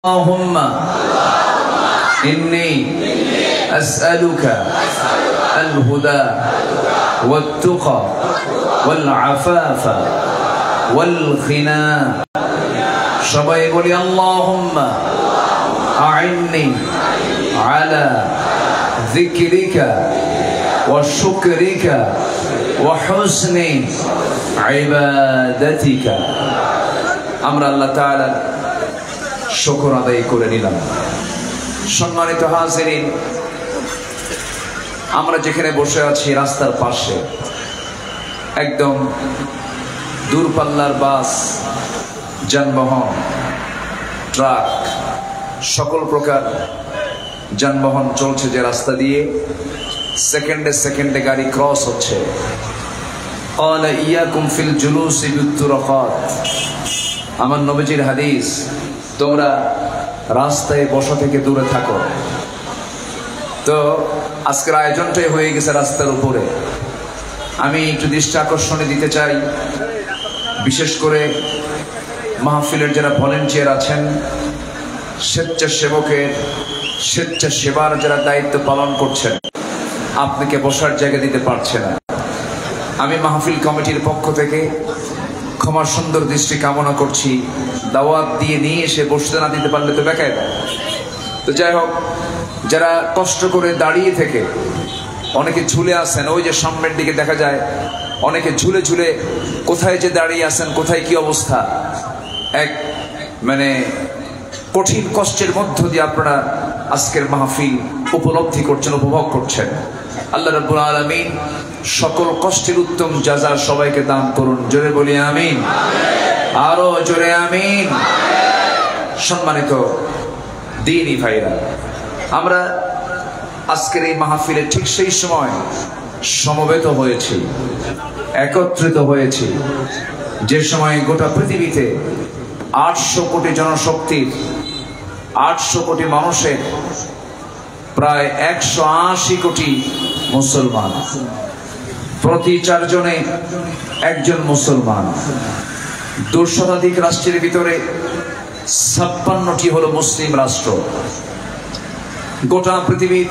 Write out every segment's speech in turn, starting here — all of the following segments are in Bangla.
اللهم إني أسألك الهدى والتقى والعفاف والغنى সবাই বলি اللهم أعني على ذكرك وشكرك وحسن عبادتك আমরা আল্লাহ তাআলা শুকর আদায় করে নিলাম। সম্মানিত হাজিরিন, আমরা যেখানে বসে আছি রাস্তার পাশে, একদম দূরপাল্লার বাস, যানবাহন, ট্রাক, সকল প্রকার যানবাহন চলছে যে রাস্তা দিয়ে, সেকেন্ডে সেকেন্ডে গাড়ি ক্রস হচ্ছে। ক্বালা ইয়াকুম ফিল জুলুসি বিত-তুরাকাত, আমার নবীজির হাদিস, তোমরা রাস্তায় বসা থেকে দূরে থাকো। তো আজকের আয়োজনটাই হয়ে গেছে রাস্তার উপরে। আমি একটু দৃষ্টি আকর্ষণে দিতে চাই, বিশেষ করে মাহফিলের যারা ভলেন্টিয়ার আছেন, স্বেচ্ছাসেবকের স্বেচ্ছাসেবার যারা দায়িত্ব পালন করছেন, আপনাকে বসার জায়গা দিতে পারছে না। আমি মাহফিল কমিটির পক্ষ থেকে ক্ষমার সুন্দর দৃষ্টি কামনা করছি। দাওয়াত দিয়ে নিয়ে এসে বসতে না দিতে পারলে তো বেকায় দেয়। তো যাই হোক, যারা কষ্ট করে দাঁড়িয়ে থেকে, অনেকে ঝুলে আছেন, ওই যে সামনের দিকে দেখা যায় অনেকে ঝুলে ঝুলে কোথায় যে দাঁড়িয়ে আছেন, কোথায় কি অবস্থা, এক মানে কঠিন কষ্টের মধ্য দিয়ে আপনারা আজকের মাহফিল উপলব্ধি করছেন, উপভোগ করছেন। আল্লাহ রাব্বুল আলামিন সকল কষ্টের উত্তম জাযা সবাইকে দান করুন। জোরে বলি আমিন, আরো জোরে আমিন। সম্মানিত দ্বীনি ভাইরা, আমরা আজকের এই মাহফিলে ঠিক সেই সময় সমবেত হয়েছি, একত্রিত হয়েছি যে সময় গোটা পৃথিবীতে 800 কোটি জনশক্তির, 800 কোটি মানুষের প্রায় 180 কোটি মুসলমান, প্রতি 4 জনে একজন মুসলমান। 2 শতাধিক রাষ্ট্রের ভিতরে 56টি হলো মুসলিম রাষ্ট্র। গোটা পৃথিবীর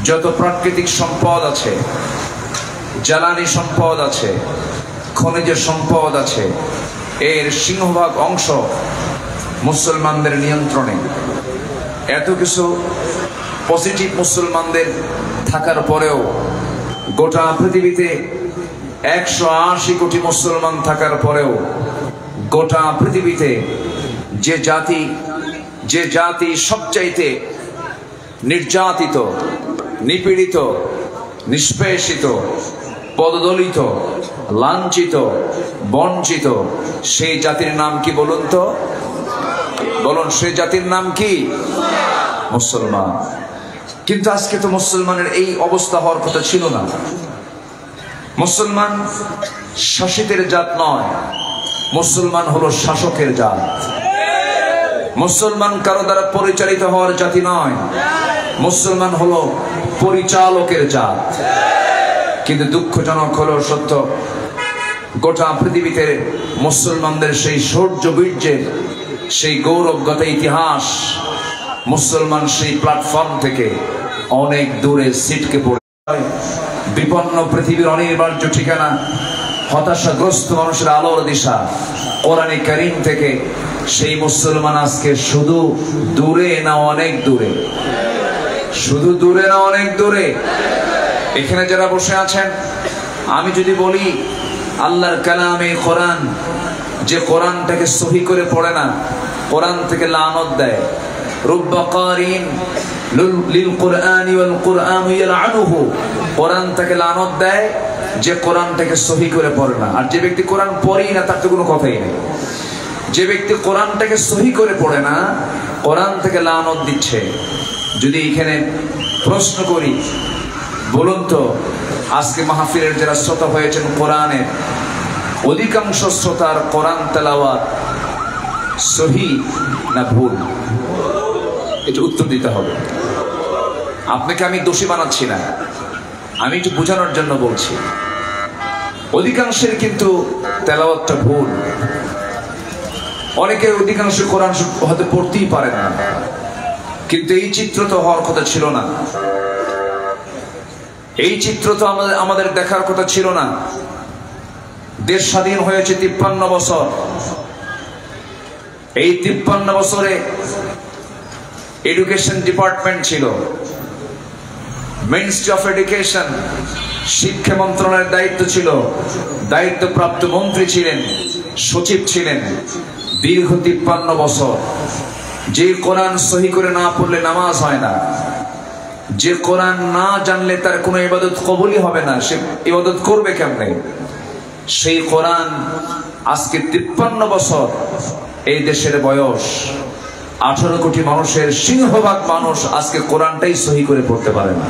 যত প্রাকৃতিক সম্পদ আছে, জ্বালানি সম্পদ আছে, খনিজ সম্পদ আছে, এর সিংহভাগ অংশ মুসলমানদের নিয়ন্ত্রণে। এত কিছু পজিটিভ মুসলমানদের থাকার পরেও গোটা পৃথিবীতে 180 কোটি মুসলমান থাকার পরেও গোটা পৃথিবীতে যে জাতি সবচাইতে নির্যাতিত, নিপীড়িত, নিষ্পেষিত, পদদলিত, লাঞ্ছিত, বঞ্চিত, সেই জাতির নাম কি বলুন তো? বলুন, সেই জাতির নাম কি? মুসলমান। কিন্তু আজকে তো মুসলমানের এই অবস্থা হওয়ার কথা ছিল না। মুসলমান শাসিতের জাত নয়, মুসলমান হলো শাসকের জাত। মুসলমান কারো দ্বারা পরিচালিত হওয়ার জাতি নয়, মুসলমান হলো পরিচালকের জাত। কিন্তু দুঃখজনক হলো সত্য, গোটা পৃথিবীতে মুসলমানদের সেই শৌর্য বীর্যের, সেই গৌরবগত ইতিহাস, মুসলমান সেই প্ল্যাটফর্ম থেকে অনেক দূরে ছিটকে পড়ে। বিপন্ন পৃথিবীর অনিবার্য ঠিকানা, হতাশাগ্রস্ত মানুষের আলোর দিশা কোরআনে কারীম থেকে সেই মুসলমান আজকে শুধু দূরে না অনেক দূরে, শুধু দূরে না অনেক দূরে। এখানে যারা বসে আছেন, আমি যদি বলি আল্লাহর কালামে কোরআন, যে কোরআনটাকে সহি করে পড়ে না, কোরআন থেকে লানত দেয়। রুব্বা কারিন লিল কুরআনি ওয়াল কুরআনু ইয়ালআনুহু, কোরআন থেকে লানত দেয় যে কোরআনটাকে সহি করে পড়ে না। আর যে ব্যক্তি কোরআন পড়েই না, তার তো কোনো কথাই নেই। যে ব্যক্তি কোরআনটাকে সহি করে পড়ে না, কোরআন থেকে লানত দিচ্ছে। যদি এখানে প্রশ্ন করি, বলুন তো, আজকে মাহফিলের যারা শ্রোতা হয়েছেন কোরআনের, অধিকাংশ শ্রোতার কোরআন তেলাওয়াত সহি না ভুল? এটা উত্তর দিতে হবে। আপনাকে আমি দোষী বানাচ্ছি না, আমি একটু বোঝানোর জন্য বলছি। অধিকাংশের কিন্তু তেলাওয়াতটা ভুল। অনেকে অধিকাংশ কোরআন হয়তো পড়তেই পারে না, কিন্তু এই চিত্র তো হওয়ার কথা ছিল না। এই চিত্র তো আমাদের দেখার কথা ছিল না। দেশ স্বাধীন হয়েছে 53 বছর। এই 53 বছরে এডুকেশন ডিপার্টমেন্ট ছিল, মিনিস্ট্রি অফ এডুকেশন, শিক্ষা মন্ত্রণালয়ের দায়িত্ব ছিল, দায়িত্বপ্রাপ্ত মন্ত্রী ছিলেন, সচিব ছিলেন। দীর্ঘ 53 বছর যে কোরআন সহি করে না পড়লে নামাজ হয় না, যে কোরআন না জানলে তার কোনো ইবাদত কবুলই হবে না, সে ইবাদত করবে কেমনে? সেই কোরআন আজকে 53 বছর এই দেশের বয়স, 18 কোটি মানুষের সিংহভাগ মানুষ আজকে কোরআনটাই সহি করে পড়তে পারে না।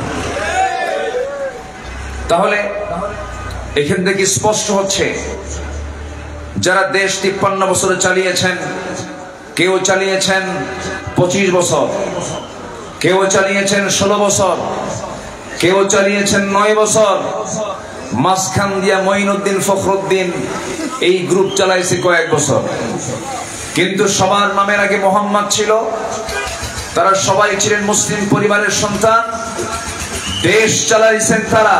তাহলে এখান থেকে স্পষ্ট হচ্ছে, যারা দেশ 53 বছরে চালিয়েছেন, কেউ চালিয়েছেন 25 বছর, কেউ চালিয়েছেন 16 বছর, কেউ চালিয়েছেন 9 বছর, মাঝখান দিয়া মঈনুদ্দিন ফখরুদ্দিন এই গ্রুপ চালাইছে কয়েক বছর। কিন্তু সবার নামের আগে মোহাম্মদ ছিল, তারা সবাই ছিলেন মুসলিম পরিবারের সন্তান। দেশ চালাইছেন তারা,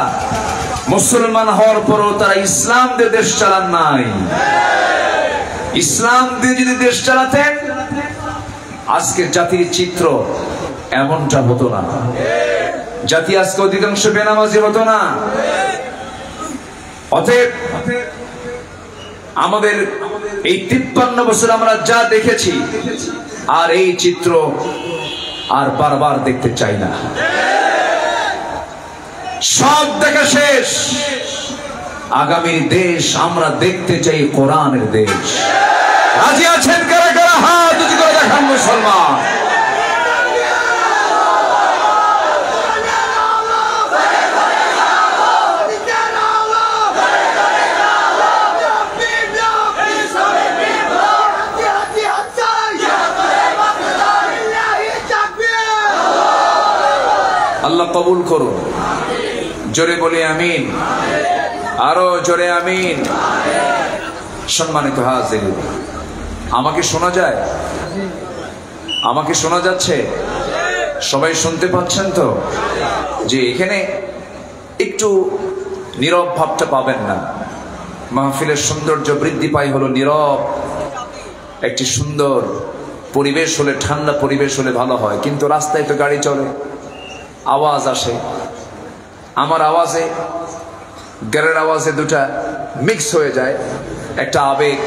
মুসলমান হওয়ার পরও তারা ইসলাম দিয়ে দেশ চালান নাই। ইসলাম দিয়ে যদি দেশ চালাতেন, আজকে জাতির চিত্র এমনটা হতো না। জাতি আজকে অধিকাংশ বেনামাজি হতো না। অতএব আমাদের এই 53 বছর আমরা যা দেখেছি, আর এই চিত্র আর বারবার দেখতে চাই না। সব দেখা শেষ। আগামী দেশ আমরা দেখতে চাই কোরআনের দেশ। রাজি আছেন কারা কারা? হাত উঁচু করে দেখান মুসলমান। আল্লাহ কবুল করুন। জোরে বলি আমিন, আরো জোরে আমিন। সম্মানিত হাজির, আমাকে শোনা যায়? আমাকে শোনা যাচ্ছে? সবাই শুনতে পাচ্ছেন তো? যে এখানে একটু নীরব ভাবটা পাবেন না। মাহফিলের সৌন্দর্য বৃদ্ধি পায় হলো নীরব একটি সুন্দর পরিবেশ হলে, ঠান্ডা পরিবেশ হলে ভালো হয়। কিন্তু রাস্তায় তো গাড়ি চলে, আওয়াজ আসে, আমার আওয়াজে গাড়ির আওয়াজে দুটা মিক্স হয়ে যায়, একটা আবেগ,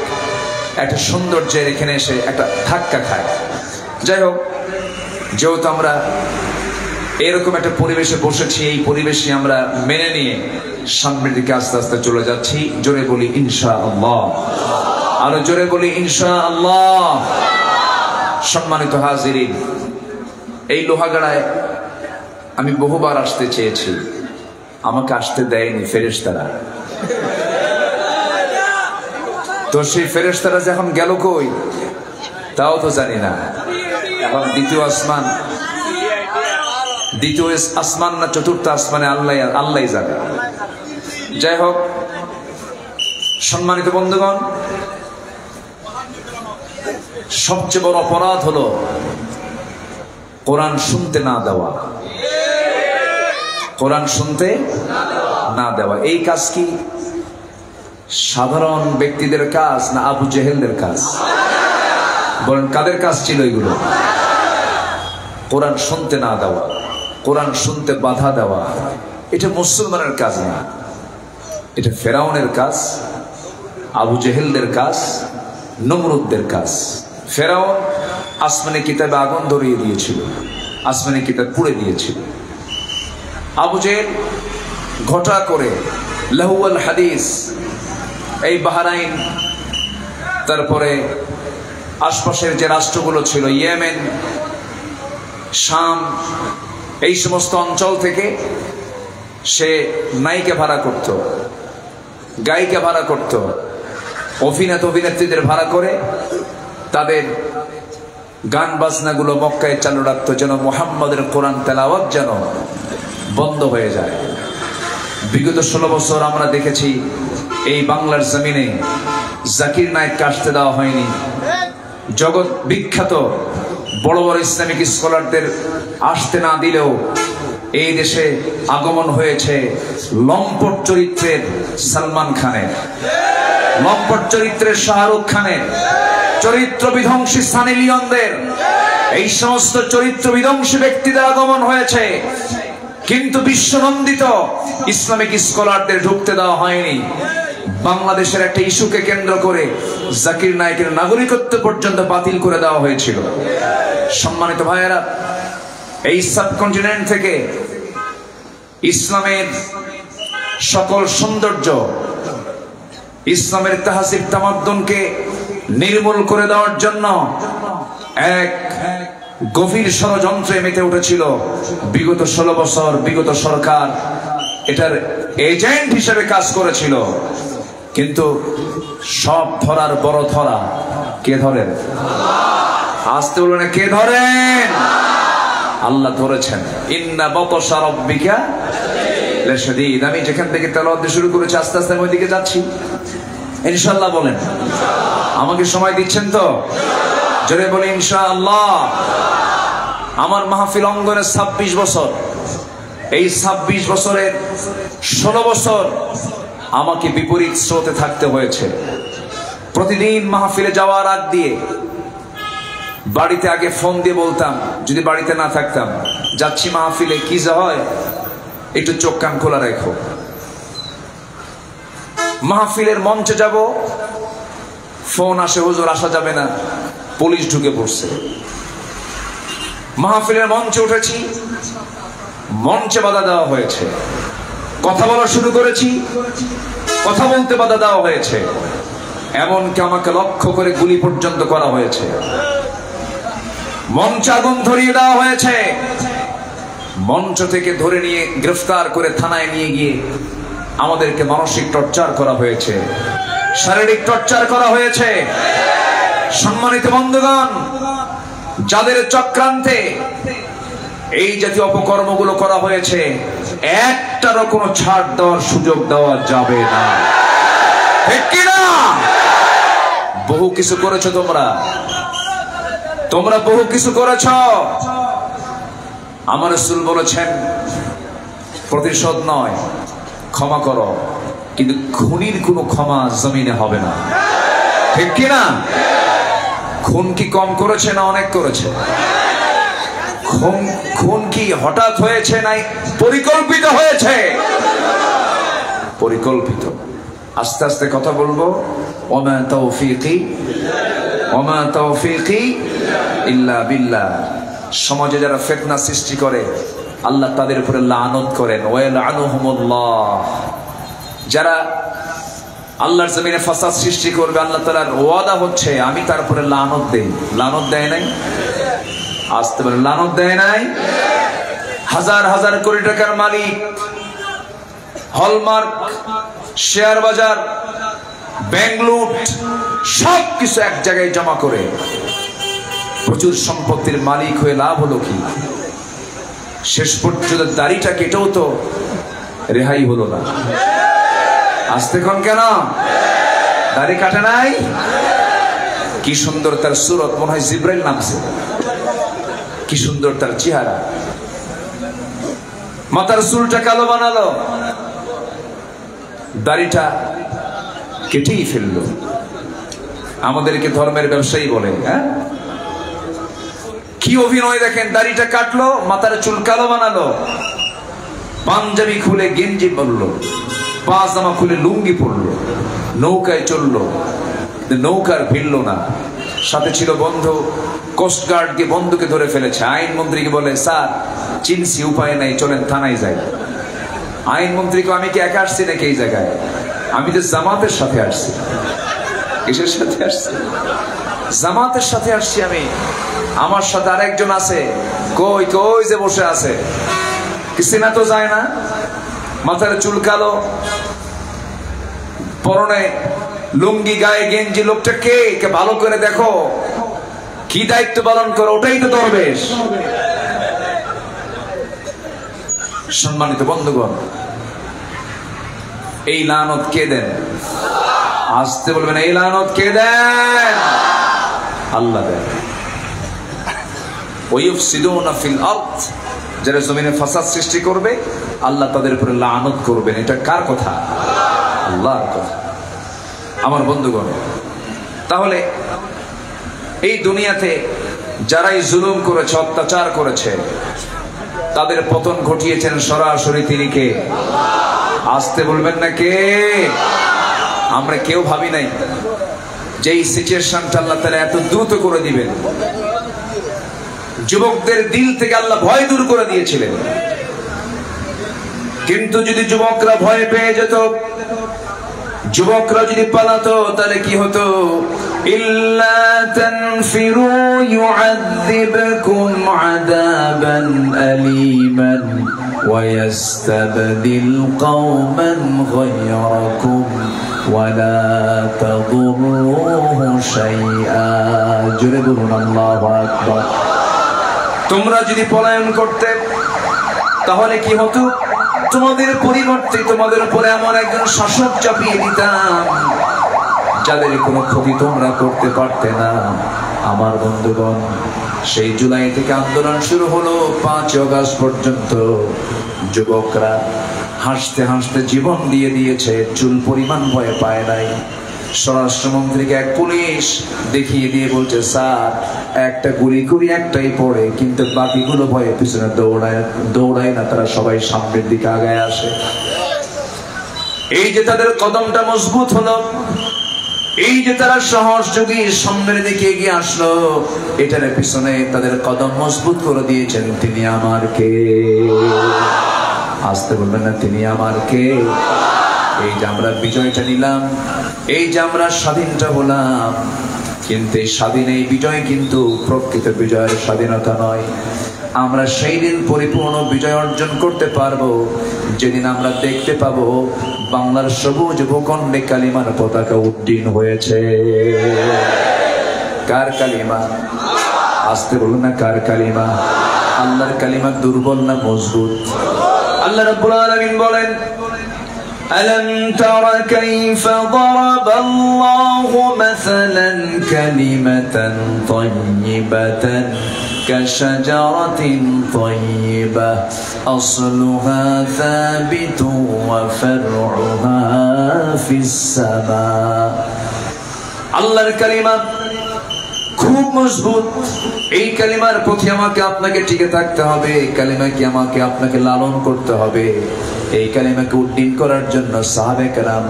একটা সৌন্দর্যের এখানে এসে একটা ধাক্কা খায়। যাই হোক, যেহেতু আমরা এরকম একটা পরিবেশে বসেছি, এই পরিবেশে আমরা মেনে নিয়ে সামনের দিকে আস্তে আস্তে চলে যাচ্ছি। জোরে বলি ইনশাআল্লাহ, আরো জোরে বলি ইনশাআল্লাহ। সম্মানিত হাজিরিন, এই লোহাগাড়ায় আমি বহুবার আসতে চেয়েছি, আমাকে আসতে দেয়নি ফেরেশতারা। তো সেই ফেরেশতারা যে এখন গেল কই তাও তো জানি না। এখন দ্বিতীয় আসমান না চতুর্থ আসমানে আল্লাহ জানে। যাই হোক, সম্মানিত বন্ধুগণ, সবচেয়ে বড় অপরাধ হলো কোরআন শুনতে না দেওয়া। কোরআন শুনতে না দেওয়া, এই কাজ কি সাধারণ ব্যক্তিদের কাজ না আবু জেহেলদের কাজ? বলেন কাদের কাজ ছিল এগুলো? কোরআন শুনতে না দেওয়া, কোরআন শুনতে বাধা দেওয়া, এটা মুসলমানের কাজ না, এটা ফেরাউনের কাজ, আবু জেহেলদের কাজ, নমরুদদের কাজ। ফেরাউন আসমানি কিতাবে আগুন ধরিয়ে দিয়েছিল, আসমানি কিতাব পুড়ে দিয়েছিল। আবু জেহেল ঘটা করে লাহুয়াল হাদিস, এই বাহরাইন, তারপরে আশপাশের যে রাষ্ট্রগুলো ছিল, ইয়েমেন, শাম, এই সমস্ত অঞ্চল থেকে সে নায়িকা ভাড়া করত, গায়িকা ভাড়া করত, অভিনেত্রীদের ভাড়া করে তাদের গান বাজনাগুলো মক্কায় চালু রাখতো, যেন মুহাম্মাদের কোরআন তেলাওয়াত যেন বন্ধ হয়ে যায়। বিগত 16 বছর আমরা দেখেছি এই বাংলার জমিনে জাকির নায়েককে আসতে দেওয়া হয়নি, জগৎ বিখ্যাত বড় বড় ইসলামিক স্কলারদের আসতে না দিলেও এই দেশে আগমন হয়েছে লম্পট চরিত্রের সালমান খানের, লম্পট চরিত্রের শাহরুখ খানের, চরিত্র বিধ্বংসী সানি লিওনদের, এই সমস্ত চরিত্র বিধ্বংসী ব্যক্তিদের আগমন হয়েছে। কিন্তু বিশ্বনন্দিত ইসলামিক স্কলারদের ঢুকতে দেওয়া হয়নি। বাংলাদেশের একটা ইস্যুকে কেন্দ্র করে জাকির নায়েকের নাগরিকত্ব পর্যন্ত বাতিল করে দেওয়া হয়েছিল। সম্মানিত ভাইয়েরা, এই সাবকন্টিনেন্ট থেকে ইসলামের সকল সৌন্দর্য, ইসলামের তাহসিব তামাদ্দুনকে নির্মূল করে দেওয়ার জন্য এক গভীর ষড়যন্ত্রে মেতে উঠেছিল বিগত 16 বছর। বিগত সরকার এটার এজেন্ট হিসেবে কাজ করেছিল। কিন্তু সব ধরার বড় ধরা কে ধরেন? আসতে বলবেন কে ধরেন? আল্লাহ ধরেছেন। ইন্না বাতশা রাব্বিকা লাশাদীদ। আমি যেখান থেকে তেলাওয়াত শুরু করেছি আস্তে আস্তে আমি ওইদিকে যাচ্ছি ইনশাআল্লাহ। বলেন আমাকে সময় দিচ্ছেন তো? জোরে বলি ইনশাআল্লাহ। আমার মাহফিল অঙ্গনে 26 বছর। এই 26 বছরের 16 বছর আমাকে বিপরীত স্রোতে থাকতে হয়েছে। প্রতিদিন মাহফিলে যাওয়ার আগ দিয়ে বাড়িতে আগে ফোন দিয়ে বলতাম, যদি বাড়িতে না থাকতাম, যাচ্ছি মাহফিলে, কি যা হয় একটু চোখ কান খোলা রাখো। মাহফিলের মঞ্চে যাব, ফোন আসে, হুজুর আসা যাবে না, পুলিশ ঢুকে পড়ছে। মাহফিলের মঞ্চে উঠেছি, মঞ্চে বাধা দেওয়া হয়েছে। কথা বলা শুরু করেছি, কথা বলতে বাধা দেওয়া হয়েছে। এমনকি আমাকে লক্ষ্য করে গুলি পর্যন্ত করা হয়েছে। মঞ্চে আগুন ধরিয়ে দেওয়া হয়েছে। মঞ্চ থেকে ধরে নিয়ে গ্রেফতার করে থানায় নিয়ে গিয়ে আমাদেরকে মানসিক টর্চার করা হয়েছে, শারীরিক টর্চার করা হয়েছে। সম্মানিত বন্ধুগণ, যাদের চক্রান্তে এই জাতীয় অপকর্মগুলো করা হয়েছে, একটারও কোনো ছাড় দেওয়ার সুযোগ দেওয়া যাবে না। ঠিক কিনা? বহু কিছু করেছো তোমরা বহু কিছু করেছ। আমার রাসূল বলেছেন, প্রতিশোধ নয়, ক্ষমা করো, কিন্তু খুনির কোনো ক্ষমা জমিনে হবে না। ঠিক কিনা? খুন কি কম করেছে না অনেক করেছে? খুন কি হঠাৎ হয়েছে নাই পরিকল্পিত হয়েছে? পরিকল্পিত। আস্তে আস্তে কথা বলবো। ওমা তৌফিকি ইল্লা বিল্লাহ। সমাজে যারা ফিতনা সৃষ্টি করে আল্লাহ তাদের উপরে লানত করেন। ওয়ালানুহুমুল্লাহ। যারা আল্লাহর জমিনে ফাসাদ সৃষ্টি করবে, আল্লাহ তাআলার ওয়াদা হচ্ছে আমি তার উপরে লানত দেই। লানত দেয় নাই? আসতে পারে লানত দেয় নাই? হাজার হাজার কোটি টাকার মালিক, হলমার্ক, শেয়ার বাজার, ব্যাংক লুট, সবকিছু এক জায়গায় জমা করে প্রচুর সম্পত্তির মালিক হয়ে লাভ হলো কি? শেষ পর্যন্ত দাড়িটা কেটেও তো রেহাই হলো না। আসতে কোন কেন? দাড়ি কাটে নাই? কি সুন্দর তার সুরত, মনে হয় জিব্রাইল নামছে। কি সুন্দর তার চেহারা। মাথার চুলটা কালো বানালো, দাড়িটা কেটেই ফেললো। আমাদেরকে ধর্মের ব্যবসায়ী বলে। হ্যাঁ, কি অভিনয় দেখেন। দাড়িটা কাটলো, মাথার চুল কালো বানালো, পাঞ্জাবি খুলে গেঞ্জি পরলো, পাজামা খুলে লুঙ্গি পরলো, নৌকায় চললো, নৌকার ভিড়লো না। সাথে ছিল বন্ধু, কোস্টগার্ড কে বন্ধুকে ধরে ফেলেছে। আইনমন্ত্রীকে বলে, স্যার চিনছি, উপায় নাই, চলেন থানায় যাই। আইনমন্ত্রীকে, আমি কি একা আসছি নাকি এই জায়গায়? আমি তো জামাতের সাথে আসছি। কিসের সাথে আসছি? জামাতের সাথে আসছি আমি। আমার সাথে আরেকজন আছে। কই কই যে বসে আছে, সিনা তো যায় না, মাথার চুল কালো, পরনে লুঙ্গি, গায়ে গেঞ্জি। লোকটা কে? ভালো করে দেখো, কি দায়িত্ব পালন করো, ওটাই তো দরবেশ। সম্মানিত বন্ধুগণ, এই লানত কে দেন? আসতে বলবেন, এই লানত কে দেন? আল্লাহ দেয়। ওয়ায়ুফসিদুনা ফিল আরদ, যারা জমিনে ফাসাদ সৃষ্টি করবে আল্লাহ তাদের উপরে লানত করবেন। এটা কার কথা? আল্লাহর কথা। আমার বন্ধুগণ, তাহলে এই দুনিয়াতে যারাই জুলুম করেছে, অত্যাচার করেছে, তাদের পতন ঘটিয়েছেন সরাসরি তিনি কে? আসতে বলবেন না কে? আমরা কেউ ভাবি নাই যে এই সিচুয়েশনটা আল্লাহ তাআলা এত দ্রুত করে দিবেন। যুবকদের দিল থেকে আল্লাহ ভয় দূর করে দিয়েছিলেন, কিন্তু যদি যুবকরা ভয় পেয়ে যেত, যুবকরা যদি পালাতো, তাহলে কি হতো? ইল্লা তানফিরু ইউআযিবকুম আযাবান আলীমান ওয়া ইস্তাবদিল কওমান গায়রাকুম ওয়া লা তাদুররুহু শাইআ। জোরে বলুন আল্লাহু আকবার। তোমরা যদি পলায়ন করতে, তাহলে কি হতো? তোমাদের পরিবর্তে তোমাদের উপরে এমন একজন শাসক চাপিয়ে দিতাম যাদের কোনো ক্ষতি তোমরা করতে পারতে না। আমার বন্ধুগণ, সেই জুলাই থেকে আন্দোলন শুরু হলো 5 আগস্ট পর্যন্ত যুবকরা হাসতে হাসতে জীবন দিয়ে দিয়েছে, চুল পরিমাণ ভয় পায় নাই। স্বরাষ্ট্রমন্ত্রীকে এক পুলিশ দেখিয়ে দিয়ে বলছে, স্যার একটা গুলি করি একটাই পড়ে, কিন্তু বাকিগুলো ভয়ে পিছনে দৌড়ায় না, তারা সবাই সামনের দিকে আগায় আসে। এই যে তাদের কদমটা মজবুত হলো, এই যে তারা সহযোগী সামনের দিকে এগিয়ে আসলো, এটার পিছনে তাদের কদম মজবুত করে দিয়েছেন তিনি আমার কে? আসতে বলবেন না, তিনি আমার কে? এই যে আমরা বিজয়টা নিলাম, এই যে আমরা স্বাধীনটা হলাম, কিন্তু এই স্বাধীন এই বিজয় কিন্তু প্রকৃত বিজয়ের স্বাধীনতা নয়। আমরা সেই দিন পরিপূর্ণ বিজয় অর্জন করতে পারবো যেদিন আমরা দেখতে পাবো বাংলার সবুজ ভূখণ্ডে কালিমার পতাকা উড্ডীন হয়েছে। কার কালিমা? আসতে বলুন না, কার কালিমা? আল্লাহর কালিমা দুর্বল না মজবুত? আল্লাহ রাব্বুল আলামিন বলেন, ألم تر كيف ضرب الله مثلا كلمة طيبة كشجرة طيبة أصلها ثابت وفرعها في السماء। আল্লাহর কালিমা খুব মজবুত। এই কালিমার প্রতি আমাকে আপনাকে টিকে থাকতে হবে, এই কালিমাকে আমাকে আপনাকে লালন করতে হবে। এই কালিমাকে উড্ডীন করার জন্য সাহাবে কেরাম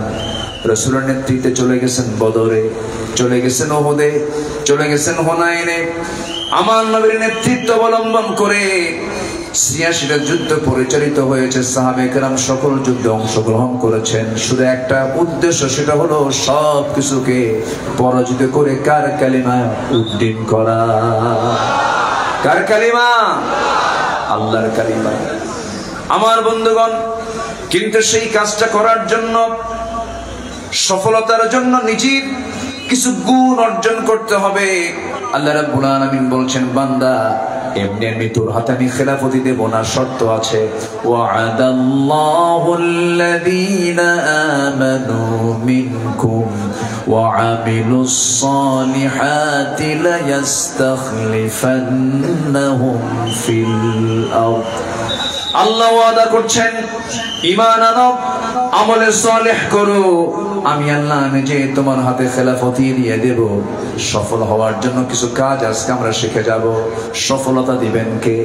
রাসূলের নেতৃত্বে চলে গেছেন বদরে, চলে গেছেন উহুদে, চলে গেছেন হুনাইনে। আমার নবীর নেতৃত্ব অবলম্বন করে ৮৬টা যুদ্ধ পরিচালিত হয়েছে। সাহাবে কেরাম সকল যুদ্ধে অংশগ্রহণ করেছেন, শুধু একটা উদ্দেশ্য, সেটা হলো সব কিছুকে পরাজিত করে কার কালিমা উড্ডীন করা। কার কালিমা? আল্লাহর কালিমা। আমার বন্ধুগণ, কিন্তু সেই কাজটা করার জন্য, সফলতার জন্য নিজের কিছু গুণ অর্জন করতে হবে। আল্লাহ রাব্বুল আলামিন বলছেন, বান্দা এমনি এমনি তোর হাতে আমি খেলাফতি দেব না, শর্ত আছে। ওয়া'আদাল্লাহুল্লাযীনা আমানু মিনকুম ওয়া আমিলুস সালিহাতি লায়াস্তাখলিফান্নাহুম ফিল আরদ। আল্লাহ ওয়াদা করছেন, ঈমান আনো, আমলে সালেহ করো, আমি আল্লাহ নিজে তোমার হাতে খেলাফতি দিয়ে দেব। সফল হওয়ার জন্য কিছু কাজ আজকে আমরা শিখে যাব। সফলতা দিবেন কে?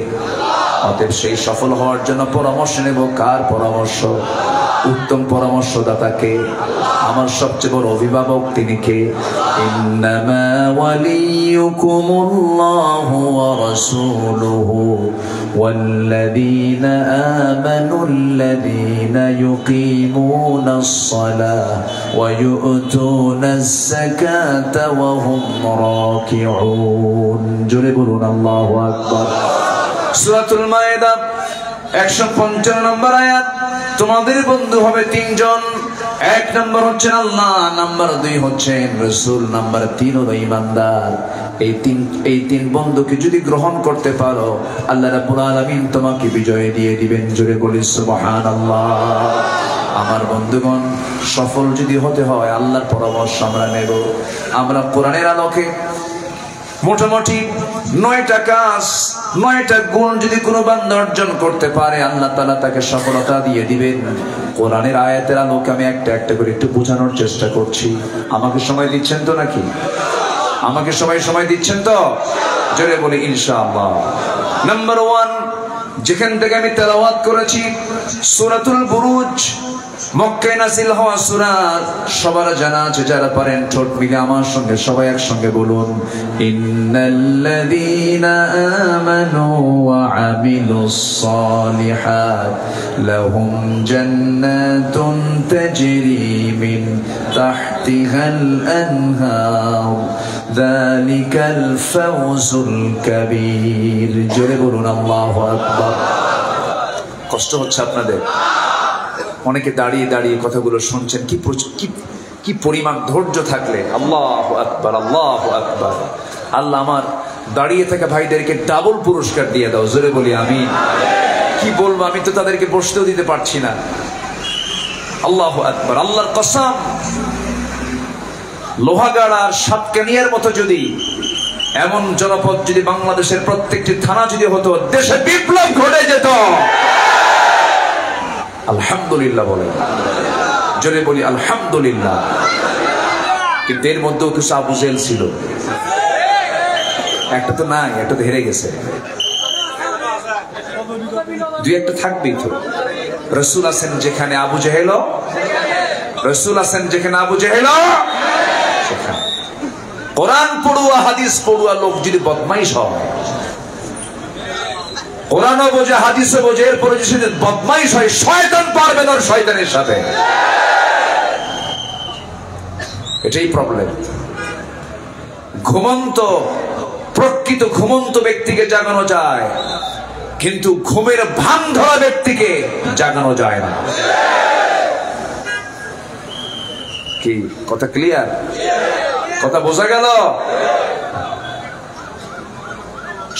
অতএব সেই সফল হওয়ার জন্য পরামর্শ নেব। কার পরামর্শ? উত্তম পরামর্শদাতা কে? আমার সবচেয়ে বড় অভিভাবক তিনি কে? ইন্নামা ওয়ালিয়ুকুমুল্লাহু ওয়া রাসূলুহু ওয়াল্লাযীনা আমানুল্লাযীনা ইউকিমুনাস সালাহ ওয়া ইউতুনাস যাকাতা ওয়া হুম রাকিউন। জোরে বলুন আল্লাহু আকবার। সূরাতুল মায়েদা 155 নম্বর আয়াত। তোমাদের বন্ধু হবে 3 জন। 1 নম্বর হচ্ছেন আল্লাহ, নাম্বার 2 হচ্ছেন রাসূল, নাম্বার 3 হলো ঈমানদার। এই তিন বন্ধুকে যদি গ্রহণ করতে পারো, আল্লাহ রাব্বুল আলামিন তোমাকে বিজয় দিয়ে দিবেন। জোরে বলি সুবহানাল্লাহ। আমার বন্ধুগণ, সফল যদি হতে হয় আল্লাহর পরামর্শ আমরা নেব। আমরা কোরআনের আলোকে মোটামুটি 9টা কাজ 9টা গুণ যদি কোনো বান্দা অর্জন করতে পারে আল্লাহ তাআলা তাকে সফলতা দিয়ে দিবেন। কোরআনের আয়াতের আলোকে আমি একটা একটা করে একটু বোঝানোর চেষ্টা করছি। আমাকে সময় দিচ্ছেন তো নাকি? আমাকে সময় দিচ্ছেন তো? জোরে বলি ইনশাআল্লাহ। নাম্বার 1 যেখান থেকে আমি তেলাওয়াত করেছি সূরাতুল বুরুজ, মক্কায় নাযিল হওয়া সূরা, সবার জানা আছে, যারা পারেন ঠোঁট মিলে আমার সঙ্গে সবাই একসঙ্গে বলুন, ইন্নাল্লাযীনা আমানু ওয়া আমিলুস সালিহাত লাহুম জান্নাতুন তাজরি মিন তাহতিহাল আনহার যালিকাল ফাওজুল কাবীর। জোরে বলুন আল্লাহু আকবার। কষ্ট হচ্ছে আপনাদের? অনেকে দাঁড়িয়ে দাঁড়িয়ে কথাগুলো শুনছেন, কি পরিমাণ ধৈর্য থাকলে। আল্লাহু আকবার, আল্লাহু আকবার। আল্লাহ আমার দাঁড়িয়ে থাকা ভাইদেরকে ডাবল পুরস্কার দিয়ে দাও। জোরে বলি আমিন। কি বলবো, আমি তো তাদেরকে বসতেও দিতে পারছি না। আল্লাহু আকবার। আল্লাহর কসম, লোহাগাড়া আর সাতকানিয়ার মতো যদি এমন জনপদ যদি বাংলাদেশের প্রত্যেকটি থানা যদি হতো, দেশে বিপ্লব ঘটে যেত। আলহামদুলিল্লাহ বলে, জোরে বলি আলহামদুলিল্লাহ। কিন্তু এর মধ্যেও কিছু আবু জেহেল ছিল। একটা তো নাই, একটা তো হেরে গেছে, দুই একটা থাকবেই তো। রসুল আছেন যেখানে আবু জেহেল, রসুল আছেন যেখানে আবু জেহেল সেখানে। কোরআন পড়ুয়া হাদিস পড়ুয়া লোক যদি বদমাইশ হয়, কোরআনও বোঝে হাদিসও বোঝে, এরপরে যদি বদমাইশ হয়, শয়তান পারবে না শয়তানের সাথে। এটাই প্রবলেম। ঘুমন্ত, প্রকৃত ঘুমন্ত ব্যক্তিকে জাগানো যায়, কিন্তু ঘুমের ভান ধরা ব্যক্তিকে জাগানো যায় না। কি কথা ক্লিয়ার? কথা বোঝা গেল?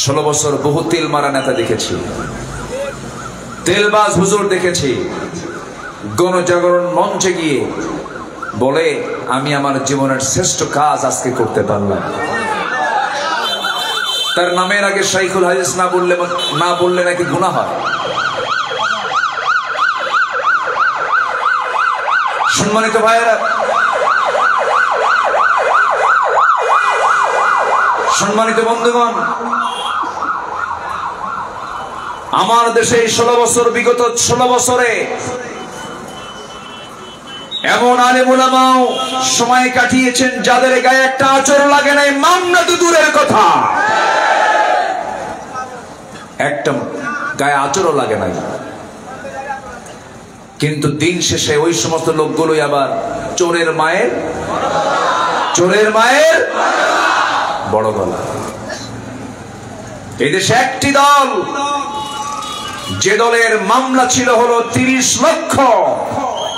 16 বছর বহু তেল মারা নেতা দেখেছি, তেলবাজ হুজুর দেখেছি, গণজাগরণ মঞ্চে গিয়ে বলে আমি আমার জীবনের শ্রেষ্ঠ কাজ আজকে করতে পারলাম। তার নামের আগে শাইখুল হাদিস না বললে নাকি গুনাহ হয়। সম্মানিত ভাইয়েরা, সম্মানিত বন্ধুগণ, আমার দেশে 16 বছর, বিগত 16 বছরে এমন আলেম উলামাও সময় কাটিয়েছেন যাদের গায়ে একটা আঁচড় লাগে নাই, মামলা তো দূরের কথা, একটা গায়ে আঁচড়ও লাগে নাই। কিন্তু দিন শেষে ওই সমস্ত লোকগুলোই আবার চোরের মায়ের বড় গলা। এই দেশে একটি দল, যে দলের মামলা ছিল হলো 30 লক্ষ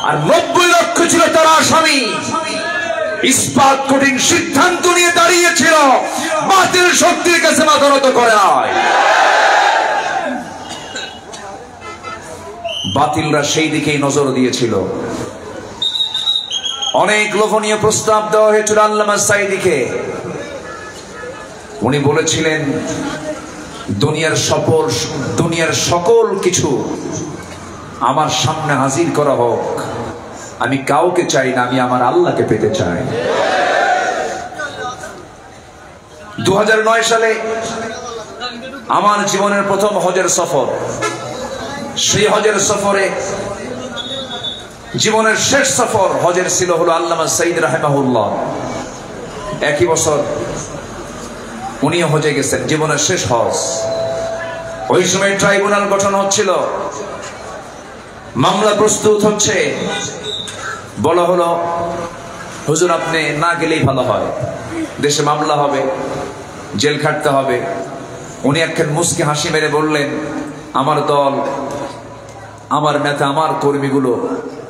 আর 90 লক্ষ ছিল তার আসামি, ইস্পাত কঠিন সিদ্ধান্ত নিয়ে দাঁড়িয়েছিল, বাতিল শক্তির কাছে মাথা নত করে নয়। বাতিলরা সেই দিকেই নজর দিয়েছিল। অনেক লোভনীয় প্রস্তাব দেওয়া হয়েছিল আল্লামা সাঈদীকে। উনি বলেছিলেন দুনিয়ার সকল কিছু আমার সামনে হাজির করা হোক, আমি কাউকে চাই না, আমি আমার আল্লাহকে পেতে চাই। 2009 সালে আমার জীবনের প্রথম হজের সফর, সেই হজের সফরে জীবনের শেষ সফর হজের ছিল হলো আল্লামা সাঈদ রাহিমাহুল্লাহ। একই বছর উনিও হজে গেছেন, জীবনের শেষ হজ। ওই সময় ট্রাইব্যুনাল গঠন হচ্ছিল, মামলা প্রস্তুত হচ্ছে। বলা হলো হুজুর আপনি না গেলেই ভালো হয়, দেশে মামলা হবে, জেল খাটতে হবে। উনি একখান মুচকি হাসি মেরে বললেন, আমার দল, আমার নেতা, আমার কর্মীগুলো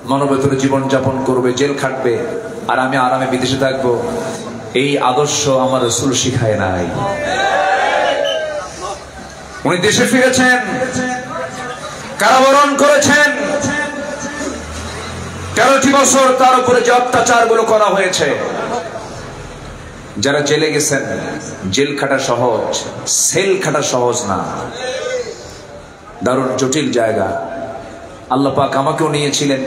মানবেতর জীবন যাপন করবে, জেল খাটবে, আর আমি আরামে বিদেশে থাকবো। এই আদর্শ আমার রাসূল শিখায় নাই। উনি দেশে ফিরেছেন, কারাবরণ করেছেন, 13টি বছর তার উপরে যে অত্যাচার গুলো করা হয়েছে, যারা জেলে গেছেন, জেল খাটা সহজ, সেল খাটা সহজ না, দারুণ জটিল জায়গা। আল্লাহ পাক আমাকেও নিয়েছিলেন,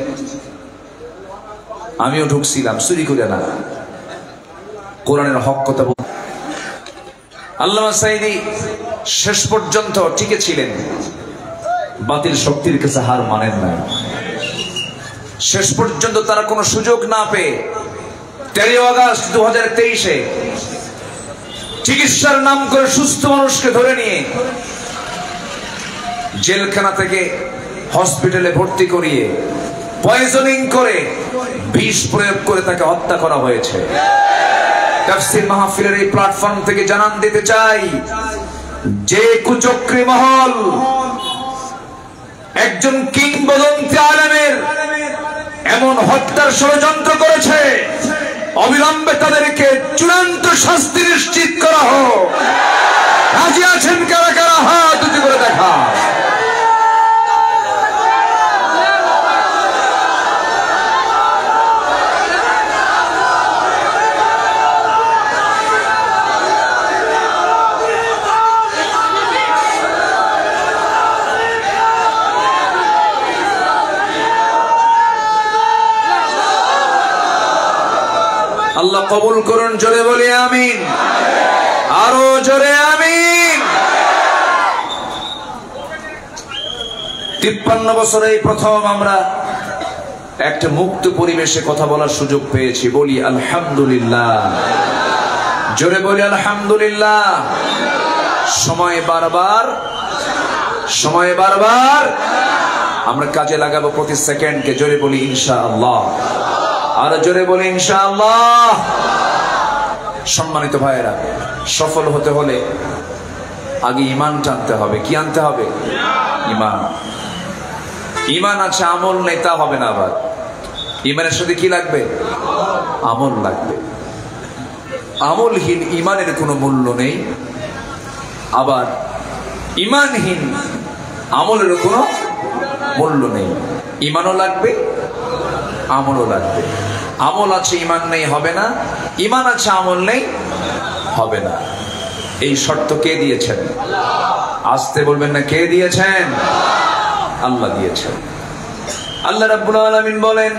আমিও ঢুকছিলাম চুরি করে না, কোরআনের হক কথা বল। আল্লামা সাঈদী শেষ পর্যন্ত টিকে ছিলেন, বাতিল শক্তির কাছে হার মানেন না। শেষ পর্যন্ত তারা কোনো সুযোগ না পেয়ে 13 আগস্ট 2023-এ চিকিৎসার নাম করে সুস্থ মানুষকে ধরে নিয়ে জেলখানা থেকে হসপিটালে ভর্তি করিয়ে পয়জনিং করে বিষ প্রয়োগ করে তাকে হত্যা করা হয়েছে। তাফসীর মাহফিলের এই প্ল্যাটফর্ম থেকে জানান দিতে চাই, যে কুচক্রী মহল একজন কিংবদন্তি আলেমের এমন হত্যার ষড়যন্ত্র করেছে, অবিলম্বে তাদেরকে চূড়ান্ত শাস্তি নিশ্চিত করা হোক। রাজি আছেন কারা কারা? হাত উঁচু করে দেখা। আল্লাহ কবুল করুন, জোরে বলি আমিন, আরো জোরে আমিন। 53 বছরে এই প্রথম আমরা একটা মুক্ত পরিবেশে কথা বলার সুযোগ পেয়েছি। বলি আলহামদুলিল্লাহ, জোরে বলি আলহামদুলিল্লাহ। সময় বারবার আমরা কাজে লাগাবো প্রতি সেকেন্ডকে। জোরে বলি ইনশাআল্লাহ, আর জোরে বলি ইনশাআল্লাহ। সম্মানিত ভাইয়েরা, সফল হতে হলে আগে ঈমান টানতে হবে। কি আনতে হবে? ঈমান। ঈমান আছে, আমল নেই তা হবে না। আবার ঈমানের সাথে কি লাগবে? আমল লাগবে। আমলহীন ঈমানের কোনো মূল্য নেই, আবার ঈমানহীন আমলের কোনো মূল্য নেই। ঈমানও লাগবে, আমলও লাগবে। আমল আছে ঈমান নেই হবে না, ঈমান আছে আমল নেই হবে না। এই শর্ত কে দিয়েছেন? আসতে বলবেন না, কে দিয়েছেন? আল্লাহ দিয়েছেন। আল্লাহ রাব্বুল আলামিন বলেন,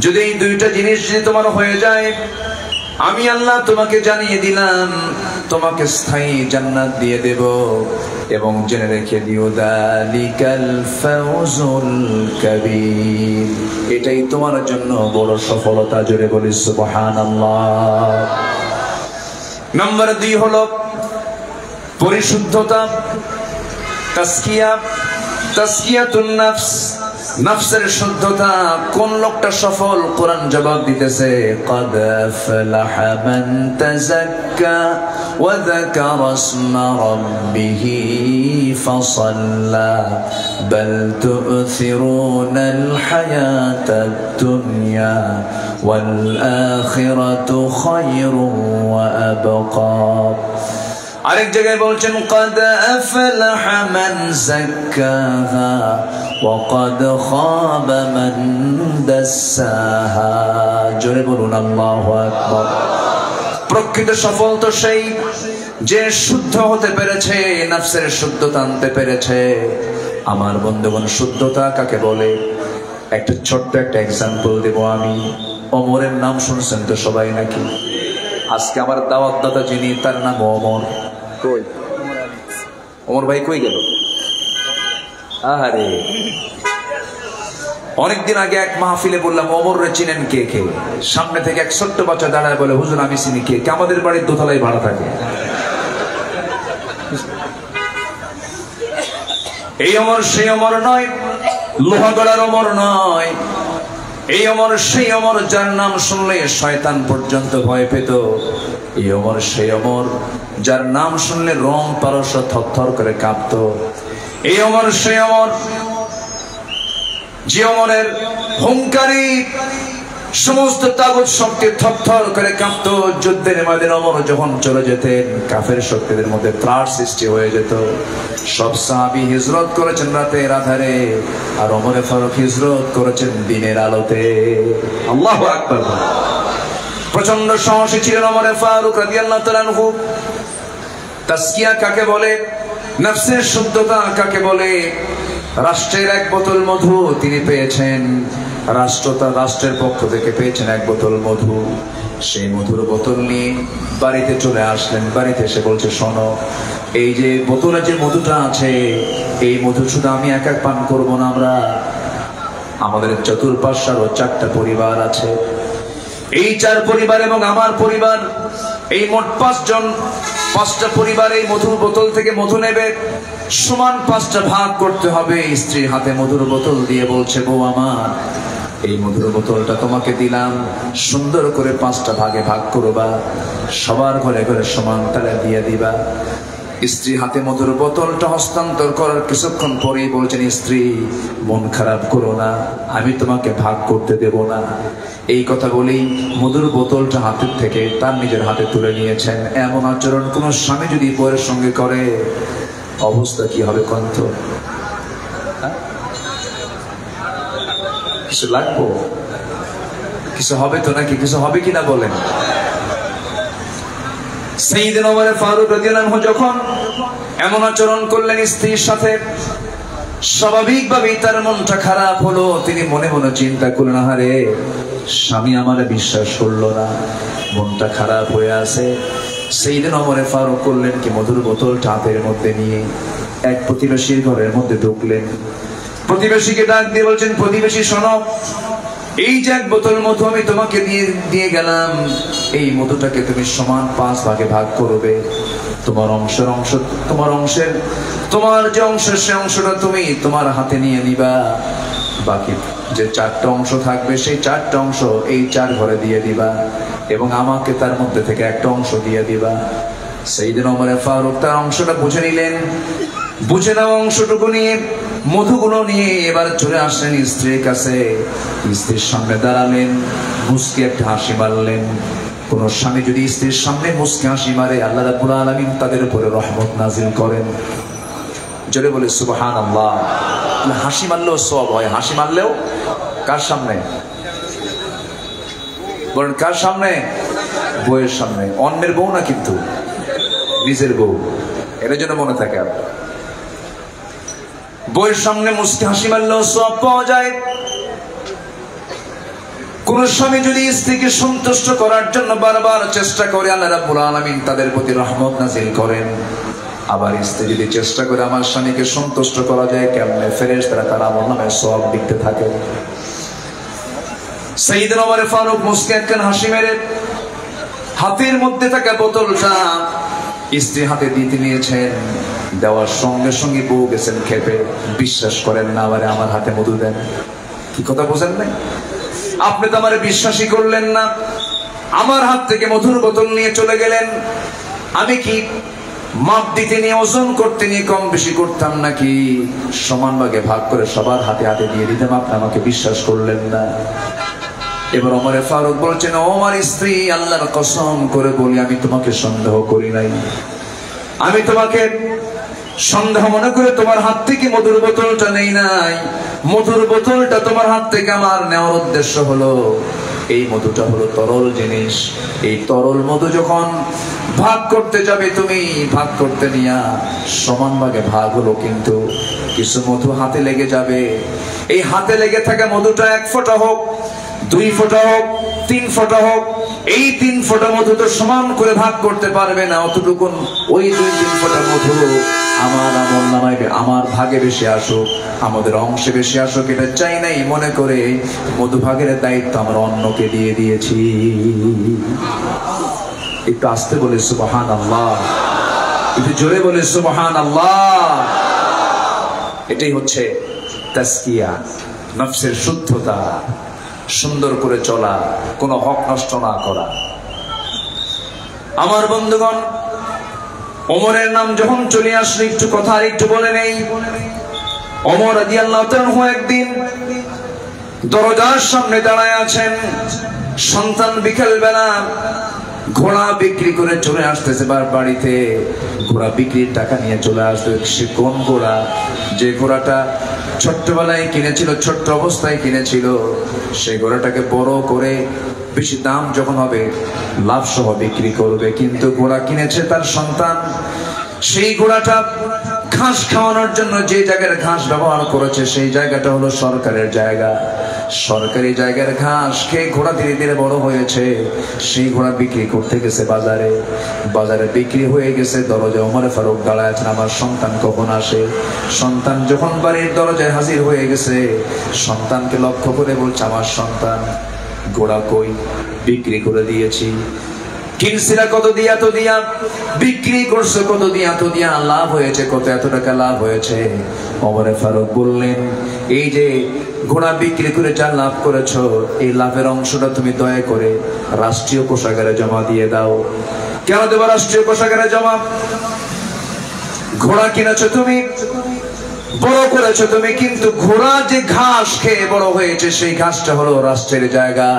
যদি এই দুইটা জিনিস যদি তোমার হয়ে যায়, আমি আল্লাহ তোমাকে জানিয়ে দিলাম, তোমাকে স্থায়ী জান্নাত দিয়ে দেব। এবং জেনে রেখে দিও, যালিকাল ফাওজুল কাবীর, এটাই তোমার জন্য বড় সফলতা। জোরে বলি সুবহানাল্লাহ। নাম্বার 2 হলো পরিশুদ্ধতা, তাসকিয়াতুন নাফস, নফসের শুদ্ধতা। কোন লোকটা সফল? কোরআন জবাব দিতেছে, قد أفلح من تزكى وذكر اسم ربه فصلى بل تؤثرون الحياة الدنيا والآخرة خير وأبقى। আরেক জায়গায় বলছেন, قد أفلح من زكاها وقد خاب من دساها। জোরে বলুন আল্লাহু আকবার। প্রকৃত সফল তো সেই যে শুদ্ধ হতে পেরেছে, নফসের শুদ্ধতা আনতে পেরেছে। আমার বন্ধুগণ, শুদ্ধতা কাকে বলে? একটা ছোট্ট একটা এক্সাম্পল দেব আমি। ওমরের নাম শুনছেন তো সবাই নাকি? আজকে আমার দাওয়াত দাতা যিনি, তার নাম ওমর। কই ওমর ভাই কই গেল? আরে অনেকদিন আগে এক মাহফিলে বললাম, ওমর রে চিনেন কে কে? সামনে থেকে এক ছোট্ট বাচ্চা দাঁড়ায় বলে, হুজুর আমি চিনি। কে? আমাদের বাড়ির দোতলায় ভাড়া থাকে। এই ওমর সেই ওমর নয়, লোহাগড়ার ওমর নয়। এই ওমর সেই ওমর যার নাম শুনলে শয়তান পর্যন্ত ভয় পেত। এই ওমর সেই ওমর যার নাম শুনলে রং পারস্য থরথর করে কাঁপত। এই ওমর সেই ওমর যে ওমরের হুঙ্কারে সমস্ত তাগুত শক্তি থরথর করে কাঁপত। যুদ্ধের ময়দানে ওমর যখন চলে যেতেন, কাফের শক্তিদের মধ্যে ত্রাস সৃষ্টি হয়ে যেত। সব সাহাবী হিজরত করেছেন রাতের আধারে, আর ওমরে ফারুক হিজরত করেছেন দিনের আলোতে। আল্লাহু আকবার। প্রচন্ড সাহসী ছিলেন ওমর ফারুক রাদিয়াল্লাহু তাআলা আনহু। তাসকিয়া কাকে বলে, নফসের শুদ্ধতা কাকে বলে? রাষ্ট্রের এক বোতল মধু তিনি পেয়েছেন, রাষ্ট্রের পক্ষ থেকে পেয়েছেন এক বোতল মধু। সেই মধুর বোতল নিয়ে বাড়িতে চলে আসলেন। বাড়িতে এসে বলছে, শোনো, এই যে বোতলে যে মধুটা আছে, এই মধু শুধু আমি একা পান করবো না, আমাদের চতুর্পাশে আরো 4টা পরিবার আছে। এই 4 পরিবার এবং আমার পরিবার, এই মোট 5 জন, 5টা পরিবার এই মধুর বোতল থেকে মধু নেবে, সমান 5টা ভাগ করতে হবে। স্ত্রীর হাতে মধুর বোতল দিয়ে বলছে, বউ আমার, এই মধুর বোতলটা তোমাকে দিলাম, সুন্দর করে 5টা ভাগে ভাগ করবা, সবার ঘরে ঘরে সমান তালে দিয়ে দিবা। স্ত্রী হাতে মধুর বোতলটা হস্তান্তর করার কিছুক্ষণ পরেই বলছেন, স্ত্রী মন খারাপ করো না, আমি তোমাকে ভাগ করতে দেব না। এই কথা বলেই মধুর বোতলটা হাতের থেকে তার নিজের হাতে তুলে নিয়েছেন। এমন আচরণ কোন স্বামী যদি বউয়ের সঙ্গে করে, অবস্থা কি হবে কন্ত? কিছু লাগবো, কিছু হবে তো নাকি? কিছু হবে কিনা বলেন? সাইয়েদনা ওমর ফারুক রাদিয়াল্লাহু আনহু যখন এমন আচরণ করলেন স্ত্রীর সাথে, স্বাভাবিকভাবেই তার মনটা খারাপ হলো। তিনি মনে মনে চিন্তা করলেন, আহারে, স্বামী আমারে বিশ্বাস করলো না, মনটা খারাপ হয়ে আছে। সাইয়েদনা ওমর ফারুক করলেন কি, মধুর বোতলটা হাতের মধ্যে নিয়ে এক প্রতিবেশীর ঘরের মধ্যে ঢুকলেন। প্রতিবেশীকে ডাক দিয়ে বলছেন, প্রতিবেশী শোনো, এই যে এক বোতল মধু আমি তোমাকে দিয়ে গেলাম, এই মধুটাকে তুমি সমান 5 ভাগে ভাগ করবে। তোমার যে অংশ, সে অংশটা তুমি তোমার হাতে নিয়ে নিবা। বাকি যে 4টা অংশ থাকবে, সেই 4টা অংশ এই 4 ঘরে দিয়ে দিবা এবং আমাকে তার মধ্যে থেকে একটা অংশ দিয়ে দিবা। সাইয়েদনা ওমর ফারুক তার অংশটা বুঝে নিলেন। বুঝে নেওয়া অংশটুকু নিয়ে, মধুগুলো নিয়ে এবার চলে আসলেন স্ত্রীর কাছে। স্ত্রীর সামনে দাঁড়ালেন, মুস্কি একটা হাসি মারলেন। কোন স্বামী যদি স্ত্রীর সামনে মুস্কি হাসি মারে, আল্লাহ রাব্বুল আলামিন তাদের উপরে রহমত নাজিল করেন। জোরে বলে সুবহানাল্লাহ। হাসি মারলেও সওয়াব হয়। হাসি মারলেও কার সামনে বলেন? কার সামনে? বউয়ের সামনে। অন্যের বউ না, কিন্তু নিজের বউ। এর জন্য মনে থাকে, বউয়ের সামনে মুস্কি হাসি মারলেও সওয়াব পাওয়া যায়। কোন স্বামী যদি স্ত্রীকে সন্তুষ্ট করার জন্য বারবার চেষ্টা করে, আল্লাহ রাব্বুল আলামিন তাদের প্রতি রহমত নাজিল করেন। আবার স্ত্রী যদি চেষ্টা করে আমার স্বামীকে সন্তুষ্ট করা যায় কেমনে, ফেরেশতারা তার আমলনামে সওয়াব লিখতে থাকে। সাইয়েদনা ওমর ফারুক মুস্কি একখান হাসি মেরে হাতের মধ্যে থাকা বোতলটা স্ত্রী হাতে দিতে নিয়েছেন। দেওয়ার সঙ্গে সঙ্গে বউ গেছেন খেপে, বিশ্বাস করেন না, আবার আমার হাতে মধু দেন। কি কথা বোঝেন নাই? আপনি তো আমার বিশ্বাসই করলেন না, আমার হাত থেকে মধুর বোতল নিয়ে চলে গেলেন। আমি কি মাপ দিতে নিয়ে, ওজন করতে নিয়ে কম বেশি করতাম নাকি? সমান ভাগে ভাগ করে সবার হাতে হাতে দিয়ে দিতাম, আপনি আমাকে বিশ্বাস করলেন না। এবার ওমর ফারুক বলছেন, ও আমার স্ত্রী, আল্লাহর কসম করে বলি, আমি তোমাকে সন্দেহ করি নাই। আমি তোমাকে সন্দেহ মনে করে তোমার হাত থেকে মধুর বোতলটা নেই নাই। মধুর বোতলটা তোমার হাত থেকে আমার নেওয়ার উদ্দেশ্য হলো, এই মধুটা হলো তরল জিনিস। এই তরল মধু যখন ভাগ করতে যাবে, তুমি ভাগ করতে নিয়া সমান ভাগে ভাগ হলো, কিন্তু কিছু মধু হাতে লেগে যাবে। এই হাতে লেগে থাকা মধুটা 1 ফোঁটা হোক, 2 ফোঁটা হোক, 3 ফোঁটা হোক, এই 3 ফোঁটা মধু তো সমান করে ভাগ করতে পারবে না। অতটুকু ওই 2-3 ফোঁটা মধু আমার আমলনামায়, আমার ভাগে বেশি আসুক, আমাদের অংশে বেশি আসুক, এটা চাই নাই মনে করে মধু ভাগের দায়িত্ব আমরা অন্যকে দিয়ে দিয়েছি। একটু আস্তে বলে সুবহানাল্লাহ, একটু জোরে বলে সুবহানাল্লাহ। এটাই হচ্ছে তাসকিয়া, নফসের শুদ্ধতা, সুন্দর করে চলা, কোনো হক নষ্ট না করা। আমার বন্ধুগণ, ওমরের নাম যখন চলে আসলো, একটু কথা আর একটু বলে নেই। ওমর রাদিয়াল্লাহু তাআলা একদিন দরজার সামনে দাঁড়ায় আছেন। সন্তান বিকেল বেলা ঘোড়া বিক্রি করে চলে আসতেছে বাড়িতে। ঘোড়া বিক্রির টাকা নিয়ে চলে আসবে। সে কোন ঘোড়া? যে ঘোড়াটা ছোট্টবেলায় কিনেছিল, ছোট্ট অবস্থায় কিনেছিল, সেই ঘোড়াটাকে বড় করে বেশি দাম যখন হবে লাভ সহ বিক্রি করবে। কিন্তু ঘোড়া কিনেছে তার সন্তান, সেই ঘোড়াটা ঘাস খাওয়ানোর জন্য যে জায়গার ঘাস ব্যবহার করেছে সেই জায়গাটা হলো সরকারের জায়গা। সরকারি জায়গার ঘাস খেয়ে ঘোড়া ধীরে ধীরে বড় হয়েছে। সেই ঘোড়া বিক্রি করতে গেছে বাজারে, বাজারে বিক্রি হয়ে গেছে। দরজায় ওমর ফারুক দাঁড়ায় আছেন, আমার সন্তান কখন আসে। সন্তান যখন বাড়ির দরজায় হাজির হয়ে গেছে, সন্তানকে লক্ষ্য করে বলছে, আমার সন্তান ঘোড়া কই? বিক্রি করে দিয়েছি। কিনছিলা কত দিয়া? তো দিয়া। বিক্রি করছে কত দিয়া? তো দিয়া। লাভ হয়েছে কত? এত টাকা লাভ হয়েছে। ওমর ফারুক বললেন, এই যে ঘোড়া বিক্রি করে যা লাভ করেছো, এই লাভের অংশটা তুমি দয়া করে রাষ্ট্রীয় কোষাগারে জমা দিয়ে দাও। কেন দেবো রাষ্ট্রীয় কোষাগারে জমা? ঘোড়া কিনেছো তুমি, বড় করেছো তুমি, কিন্তু ঘোড়া যে ঘাস খেয়ে বড় হয়েছে সেই ঘাসটা হলো রাষ্ট্রের জায়গা।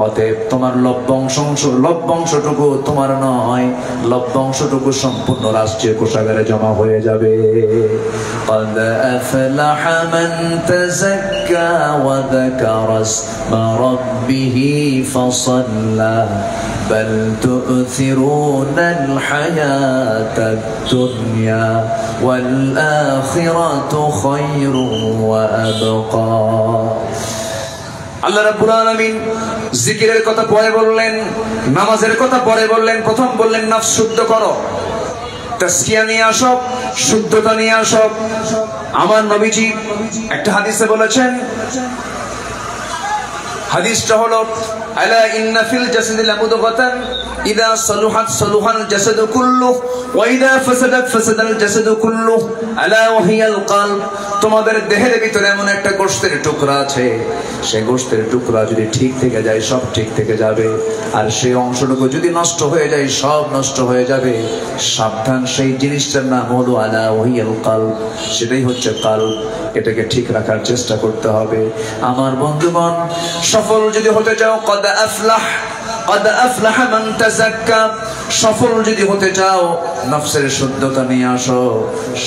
অতএব তোমার লভ্যাংশটুকু তোমার নয়, লভ্যাংশটুকু সম্পূর্ণ রাষ্ট্রীয় কোষাগারে জমা হয়ে যাবে। قد أفلح من تزكى وذكر اسم ربه فصلى بل تؤثرون الحياة الدنيا والآخرة خير وأبقى। আল্লাহ রাব্বুল আলামিন জিকিরের কথা পরে বললেন, নামাজের কথা পরে বললেন। প্রথম বললেন নফস শুদ্ধ করো, তাসকিয়া নিয়ে আসো, শুদ্ধতা নিয়ে আসো। আমার নবীজি একটা হাদিসে বলেছেন, হাদিসটা হলো, আলা ইন্না ফিল জাসাদি লামুদগাতান ইযা সালুহাত সালুহাল জাসাদু কুল্লুহু ওয়া ইযা ফাসাদাত ফাসাদাল জাসাদু কুল্লুহু আলা ওয়া হিয়াল কলব। তোমাদের দেহের ভিতরে এমন একটা গোশতের টুকরা আছে, সেই গোশতের টুকরা যদি ঠিক থেকে যায় সব ঠিক থেকে যাবে, আর সেই অংশটুকু যদি নষ্ট হয়ে যায় সব নষ্ট হয়ে যাবে। সাবধান, সেই জিনিসটার নাম হলো আলা ওয়া হিয়াল কলব, সেটাই হচ্ছে কলব। এটাকে ঠিক রাখার চেষ্টা করতে হবে। আমার বন্ধুগণ, সফল যদি হতে চাও, কদ আফলাহ মান তাযাক্কা, সফল যদি হতে চাও নফসের শুদ্ধতা নিয়ে আসো।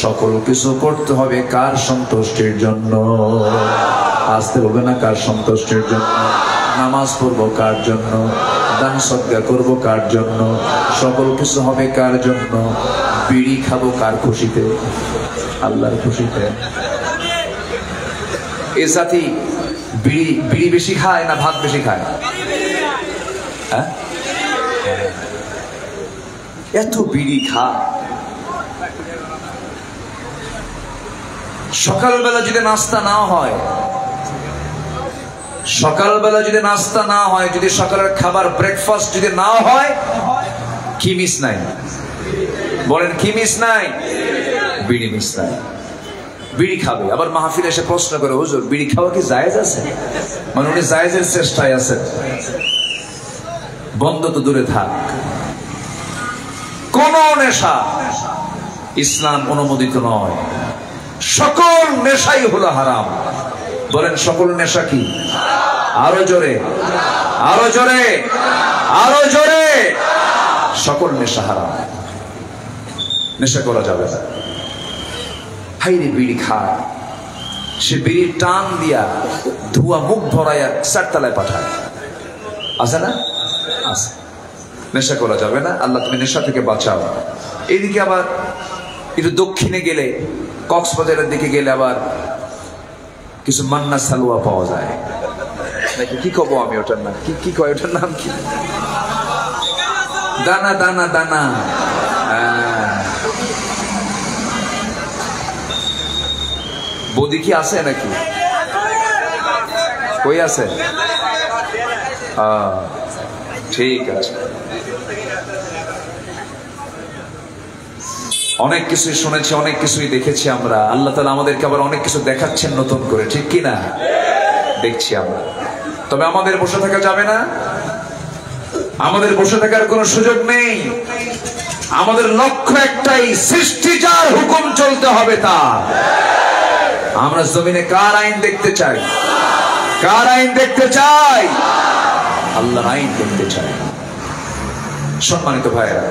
সকল কিছু করতে হবে কার সন্তুষ্টির জন্য? আসতে হবে না, কার সন্তুষ্টির জন্য? নামাজ পড়বো কার জন্য? দান সদকা করবো কার জন্য? সকল কিছু হবে কার জন্য? বিড়ি খাবো কার খুশিতে? আল্লাহর খুশিতে। এ জাতি বিড়ি বেশি খায় না ভাত বেশি খায়? হ্যাঁ, এত বিড়ি খায়। সকালবেলা যদি নাস্তা না হয়, সকালবেলা যদি নাস্তা না হয়, যদি সকালের খাবার ব্রেকফাস্ট যদি না হয়, কি মিস নাই? বলেন কি মিস নাই? বিড়ি মিস নাই। বিড়ি খাবে, আবার মাহফিলে এসে প্রশ্ন করে, হুজুর বিড়ি খাওয়া কি জায়েজ আছে? মানে উনি জায়েজের চেষ্টায় আছেন। বন্ধ তো দূরে থাক, কোন নেশা ইসলাম অনুমোদিত নয়। সকল নেশাই হলো হারাম। বলেন সকল নেশা কি? আরো জোরে, আরো জোরে, আরো জোরে। সকল নেশা হারাম, নেশা করা যাবে না। হাইরে বিড়ি খায়, সে বিড়ির টান দিয়া ধোয়া মুখ ভরাইয়া চারতলায় পাঠায়, আছে না? আছে। নেশা করা যাবে না। আল্লাহ তুমি নেশা থেকে বাঁচাও। এইদিকে আবার একটু দক্ষিণে গেলে, কক্সবাজারের দিকে গেলে আবার কিছু মান্না সালুয়া পাওয়া যায় নাকি, কি কব আমি ওটার নাম কি? কি কয় ওটার নাম কি? দানা দানা দানা। বদি কি আছে নাকি? কই আছে? ঠিক আছে। অনেক কিছুই শুনেছি, অনেক কিছুই দেখেছি আমরা। আল্লাহ তাআলা আমাদেরকে আবার অনেক কিছু দেখাচ্ছেন নতুন করে, ঠিক কি না? দেখছি আমরা। তবে আমাদের বসে থাকা যাবে না, আমাদের বসে থাকার কোনো সুযোগ নেই। আমাদের লক্ষ্য একটাই, সৃষ্টি যার হুকুম চলতে হবে তার। আমরা জমিনে কার আইন দেখতে চাই? কার আইন দেখতে চাই? আল্লাহর আইন দেখতে চাই। সম্মানিত ভাইরা,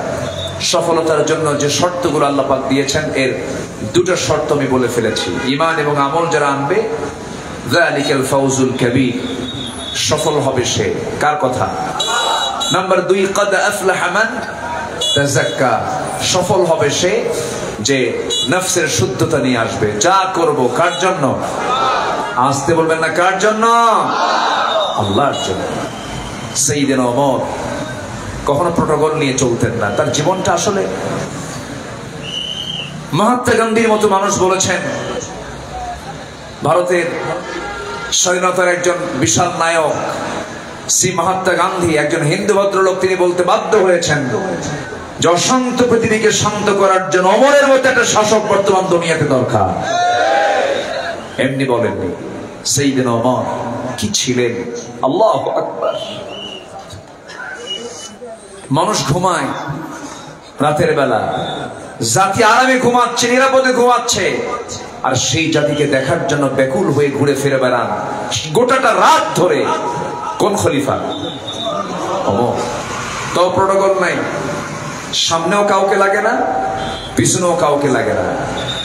সফলতার জন্য যে শর্তগুলো আল্লাহ পাক দিয়েছেন, এর দুটো শর্ত আমি বলে ফেলেছি। ঈমান এবং আমল যারা আনবে, যালিকাল ফাউজুল কাবীর, সফল হবে সে। কার কথা? নাম্বার 2, قد أفلح من تزكى, সফল হবে সে যে নফসের শুদ্ধতা নিয়ে আসবে। যা করব কার জন্য? আসতে বলবেন না, কার জন্য? আল্লাহর জন্য। সাইয়েদনা ওমর কখনো প্রটোকল নিয়ে চলতেন না, তার জীবনটা আসলে মহাত্মা গান্ধীর মতো মানুষ বলেছেন, ভারতের স্বাধীনতার একজন বিশাল নায়ক শ্রী মহাত্মা গান্ধী একজন হিন্দু ভদ্রলোক, তিনি বলতে বাধ্য হয়েছেন যে অশান্ত পৃথিবীকে শান্ত করার জন্য ওমরের মতো একটা শাসক বর্তমান দুনিয়াতে দরকার। এমনি বলেননি, সাইয়েদনা ওমর কি ছিলেন! আল্লাহু আকবার। মানুষ ঘুমায় রাতের বেলা, জাতি আরামে ঘুমাচ্ছে, নিরাপদে ঘুমাচ্ছে, আর সেই জাতিকে দেখার জন্য ব্যাকুল হয়ে ঘুরে ফিরে বেড়ান গোটাটা রাত ধরে। কোন খলিফা? ওমর। তো প্রটোকল নাই, সামনেও কাউকে লাগে না, পিছনেও কাউকে লাগে না,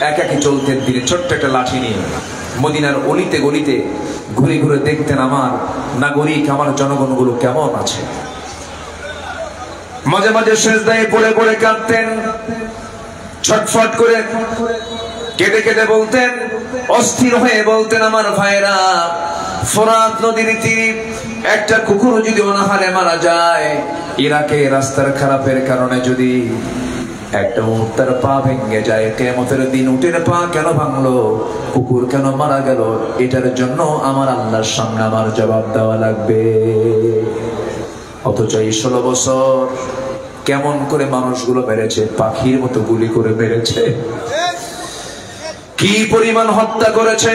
একাকি চলতেন তিনি ছোট্ট একটা লাঠি নিয়ে। মদিনার অলিতে গলিতে ঘুরে ঘুরে দেখতেন আমার নাগরিক, আমার জনগণগুলো কেমন আছে। মাঝে মাঝে সেজদায় পড়ে পড়ে কাঁদতেন, ছটফট করে কেঁদে কেঁদে বলতেন, অস্থির হয়ে বলতেন, আমার ভাইরা, ফোরাত নদীর তীরে একটা কুকুর যদি অনাহারে মারা যায়, ইরাকে রাস্তার খারাপের কারণে যদি একটা উটের পা ভেঙে যায়, কিয়ামতের দিন উটের পা কেন ভাঙলো, কুকুর কেন মারা গেল, এটার জন্য আমার আল্লাহর সামনে আমার জবাব দেওয়া লাগবে। অথচ এই 16 বছর কেমন করে মানুষগুলো মেরেছে, পাখির মতো গুলি করে মেরেছে, কি পরিমাণ হত্যা করেছে,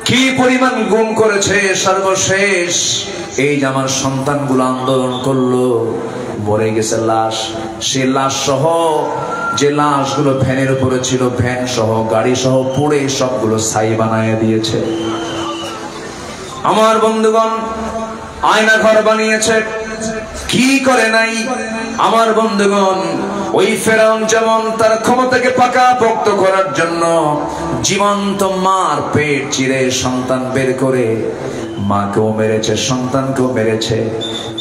কি পরিমাণ গুম করেছে। সর্বশেষ এই যে আমার সন্তানগুলো আন্দোলন করলো, মরে গেছে লাশ, সে লাশ সহ যে লাশগুলো ভ্যানের উপরে ছিল, ভ্যান সহ গাড়ি সহ পুড়ে সবগুলো ছাই বানায় দিয়েছে। আমার বন্ধুগণ আয়না ঘর বানিয়েছে, কি করে নাই আমার বন্ধুগণ। ওই ফেরাউন যেমন তার ক্ষমতাকে পাকাপোক্ত করার জন্য জীবন্ত মার পেট চিরে সন্তান বের করে মাকেও মেরেছে, সন্তানকেও মেরেছে,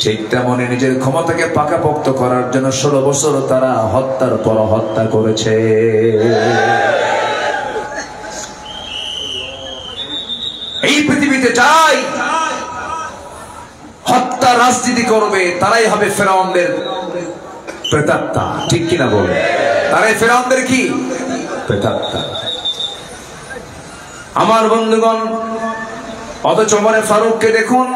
ঠিক তেমনি নিজের ক্ষমতাকে পাকাপোক্ত করার জন্য 16 বছর তারা হত্যার পর হত্যা করেছে। এই পৃথিবীতে যাই হত্যা রাজনীতি করবে, তারাই হবে ফেরাউনদের প্রেতাত্মা, ঠিক কিনা বলে? তারাই ফেরাউনদের কি প্রেতাত্মা। আমার বন্ধুগণ, অথচ ওমরে ফারুককে দেখুন,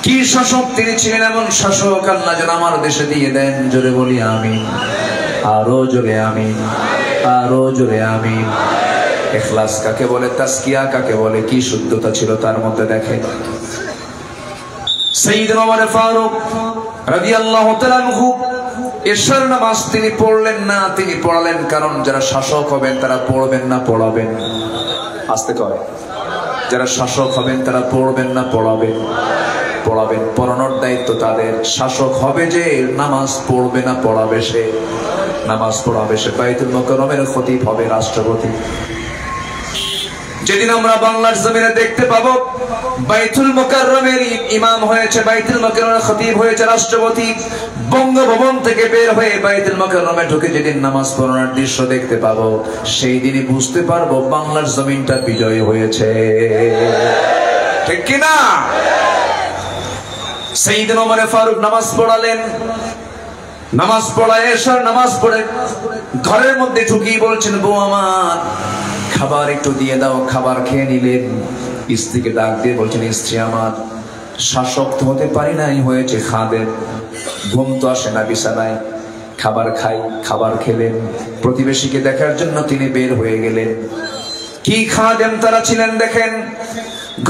কি শাসক তিনি ছিলেন। এমন শাসক আল্লাহ যেন আমার দেশে দিয়ে দেন। জোরে বলি আমিন, আরো জোরে আমিন, আরো জোরে আমিন। ইখলাস কাকে বলে, তাসকিয়া কাকে বলে, কি শুদ্ধতা ছিল তার মধ্যে দেখেন। সাইয়েদনা ওমর ফারুক রাদিয়াল্লাহু তাআলা আনহু এশার নামাজ তিনি পড়লেন না, তিনি পড়ালেন, কারণ যারা শাসক হবেন তারা পড়বেন না পড়াবেন। আস্তে কয়, যারা শাসক হবেন তারা পড়বেন না পড়াবেন? পড়াবেন। পড়ানোর দায়িত্ব তাদের। শাসক হবে যে নামাজ পড়বে না পড়াবে সে, নামাজ পড়াবে সে। বাইতুল মুকাররমের খতিব হবে রাষ্ট্রপতি। যেদিন আমরা বাংলার জমিনে দেখতে পাবো বাইতুল মুকাররমের ইমাম হয়েছে, বাইতুল মুকাররমের খতিব হয়েছে রাষ্ট্রপতি, বঙ্গভবন থেকে বের হয়ে বাইতুল মুকাররমে ঢুকে যেদিন নামাজ পড়ানোর দৃশ্য দেখতে পাবো, সেই দিনই বুঝতে পারবো বাংলার জমিনটা বিজয় হয়েছে, ঠিক কিনা? সাইয়েদনা ওমর ফারুক নামাজ পড়ালেন, নামাজ পড়ায় এশার নামাজ পড়ে ঘরের মধ্যে ঢুকিয়ে বলছেন, বউ আমার খাবার একটু দিয়ে দাও। খাবার খেয়ে নিলেন। স্ত্রীকে ডাক দিয়ে বলছেন, স্ত্রী আমার, শাসক তো হতে পারি নাই, হয়েছে খাদেম, ঘুম তো আসে না বিছানায়, খাবার খাই। খাবার খেলেন। প্রতিবেশীকে দেখার জন্য তিনি বের হয়ে গেলেন। কি খাদেম তারা ছিলেন দেখেন।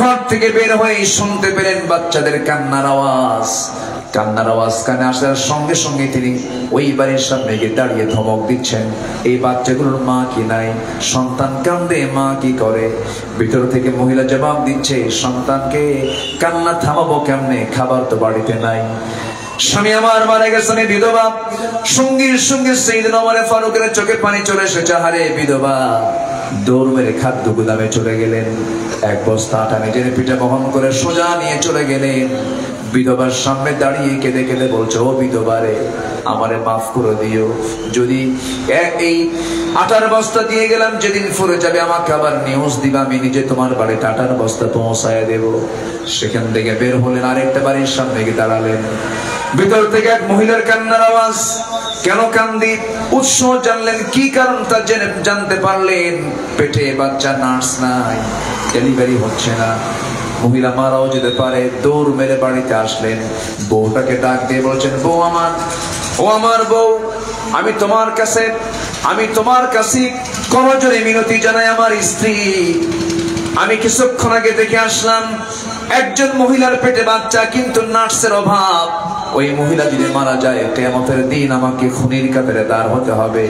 ঘর থেকে বের হয়ে শুনতে পেলেন বাচ্চাদের কান্নার আওয়াজ। কান্নার আওয়াজ কানে আসার সঙ্গে সঙ্গে তিনি ওই বাড়ির সামনে গিয়ে দাঁড়িয়ে ধমক দিচ্ছেন, এই বাচ্চাগুলোর মা কি নাই? সন্তান কান্দে, মা কি করে? ভিতর থেকে মহিলা জবাব দিচ্ছে, সন্তানকে কান্না থামাবো কেমনে, খাবার তো বাড়িতে নাই। স্বামী আমার মারা গেছে, আমি বিধবা। সঙ্গীর সঙ্গে সাইয়েদনা ওমর ফারুকের চোখে পানি চলে এসেছে, হারে বিধবা, দৌড় মেরে খাদ্য গুদামে চলে গেলেন। এক বস্তা আটা নিজের পিঠে বহন করে সোজা নিয়ে চলে গেলেন। বিধবার সামনে দাঁড়িয়ে কেঁদে কেঁদে বলছে, ও বিধবারে, আমারে মাফ করে দিও। যদি এই আটার বস্তা দিয়ে গেলাম, যেদিন ফুরে যাবে আমাকে আবার নিউজ দিবা, আমি নিজে তোমার বাড়িতে আটার বস্তা পৌঁছায় দেব। সেখান থেকে বের হলেন, আরেকটা বাড়ির সামনে গিয়ে দাঁড়ালেন। ভিতর থেকে এক মহিলার কান্নার আওয়াজ। কেন কান্দি, উৎস জানলেন, কি কারণ তা জানতে পারলেন। পেটে বাচ্চা, নার্স নাই, ডেলিভারি হচ্ছে না, মহিলা মারাও যেতে পারে। দৌড় মেরে বাড়িতে আসলেন, বউটাকে ডাক দিয়ে বলছেন, বউ আমার, ও আমার বউ, আমি তোমার কাছে করজোড়ে মিনতি জানাই। আমার স্ত্রী, আমি কিছুক্ষণ আগে দেখে আসলাম, একজন মহিলার পেটে বাচ্চা, কিন্তু নার্সের অভাব। ওই মহিলা যদি মারা যায়, কিয়ামতের দিন আমাকে খুনির কাতারে দাঁড় হতে হবে।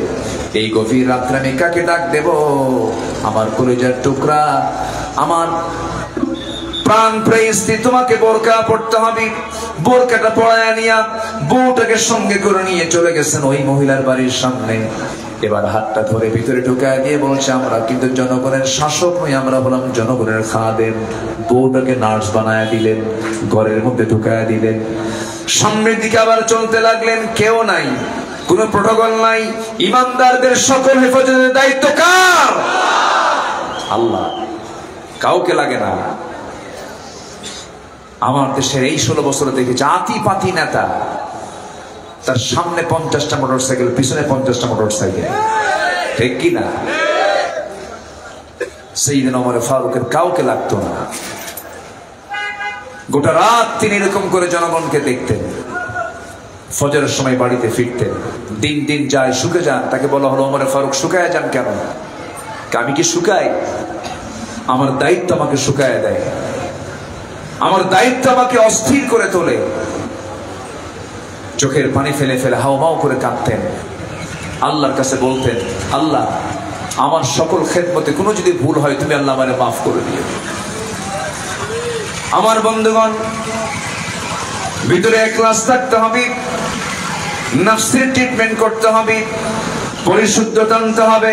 এই গভীর রাত্রে আমি কাকে ডাক দেব? আমার কলিজার টুকরা, আমার প্রাণ প্রিয় স্ত্রী, তোমাকে বোরকা পড়তে হবে। বোরকাটা পড়ায় নিয়া বউটাকে সঙ্গে করে নিয়ে চলে গেছেন ওই মহিলার বাড়ির সামনে। এবার হাতটা ধরে ভিতরে ঢুকায় দিয়ে বলছে, আমরা কিন্তু জনগণের শাসক নই, আমরা হলাম জনগণের খাদেম। বউটাকে নার্স বানায় দিলেন, ঘরের মধ্যে ঢুকায় দিলেন। সামনের দিকে আবার চলতে লাগলেন। কেউ নাই, কোন প্রটোকল নাই। ইমানদারদের সকল হেফাজতের দায়িত্ব কার? আল্লাহ, কাউকে লাগে না। আমার দেশের এই 16 বছর দেখে জাতি পাতি নেতা, তার সামনে 50টা মোটরসাইকেল, পিছনে 50টা মোটরসাইকেল, ঠিক কিনা? সাইয়েদনা ওমর ফারুকের কাউকে লাগতো না। গোটা রাত তিনি এরকম করে জনগণকে দেখতেন। ফজরের সময় বাড়িতে ফিরতেন। দিন দিন যায়, শুকে যান। তাকে বলা হলো, ওমর ফারুক শুকায় যান কেন? আমি কি শুকাই? আমার দায়িত্ব আমাকে শুকায় দেয়, আমার দায়িত্ব আমাকে অস্থির করে তোলে। চোখের পানি ফেলে ফেলে হাওমাও করে কাঁদতেন। আল্লাহর কাছে বলতেন, আল্লাহ, আমার সকল খেদমতে কোনো যদি ভুল হয়, তুমি আল্লাহ আমারে মাফ করে দিও। আমার বন্ধুগণ, ভিতরে ইখলাস থাকতে হবে, নফসের ট্রিটমেন্ট করতে হবে, পরিশুদ্ধতা আনতে হবে,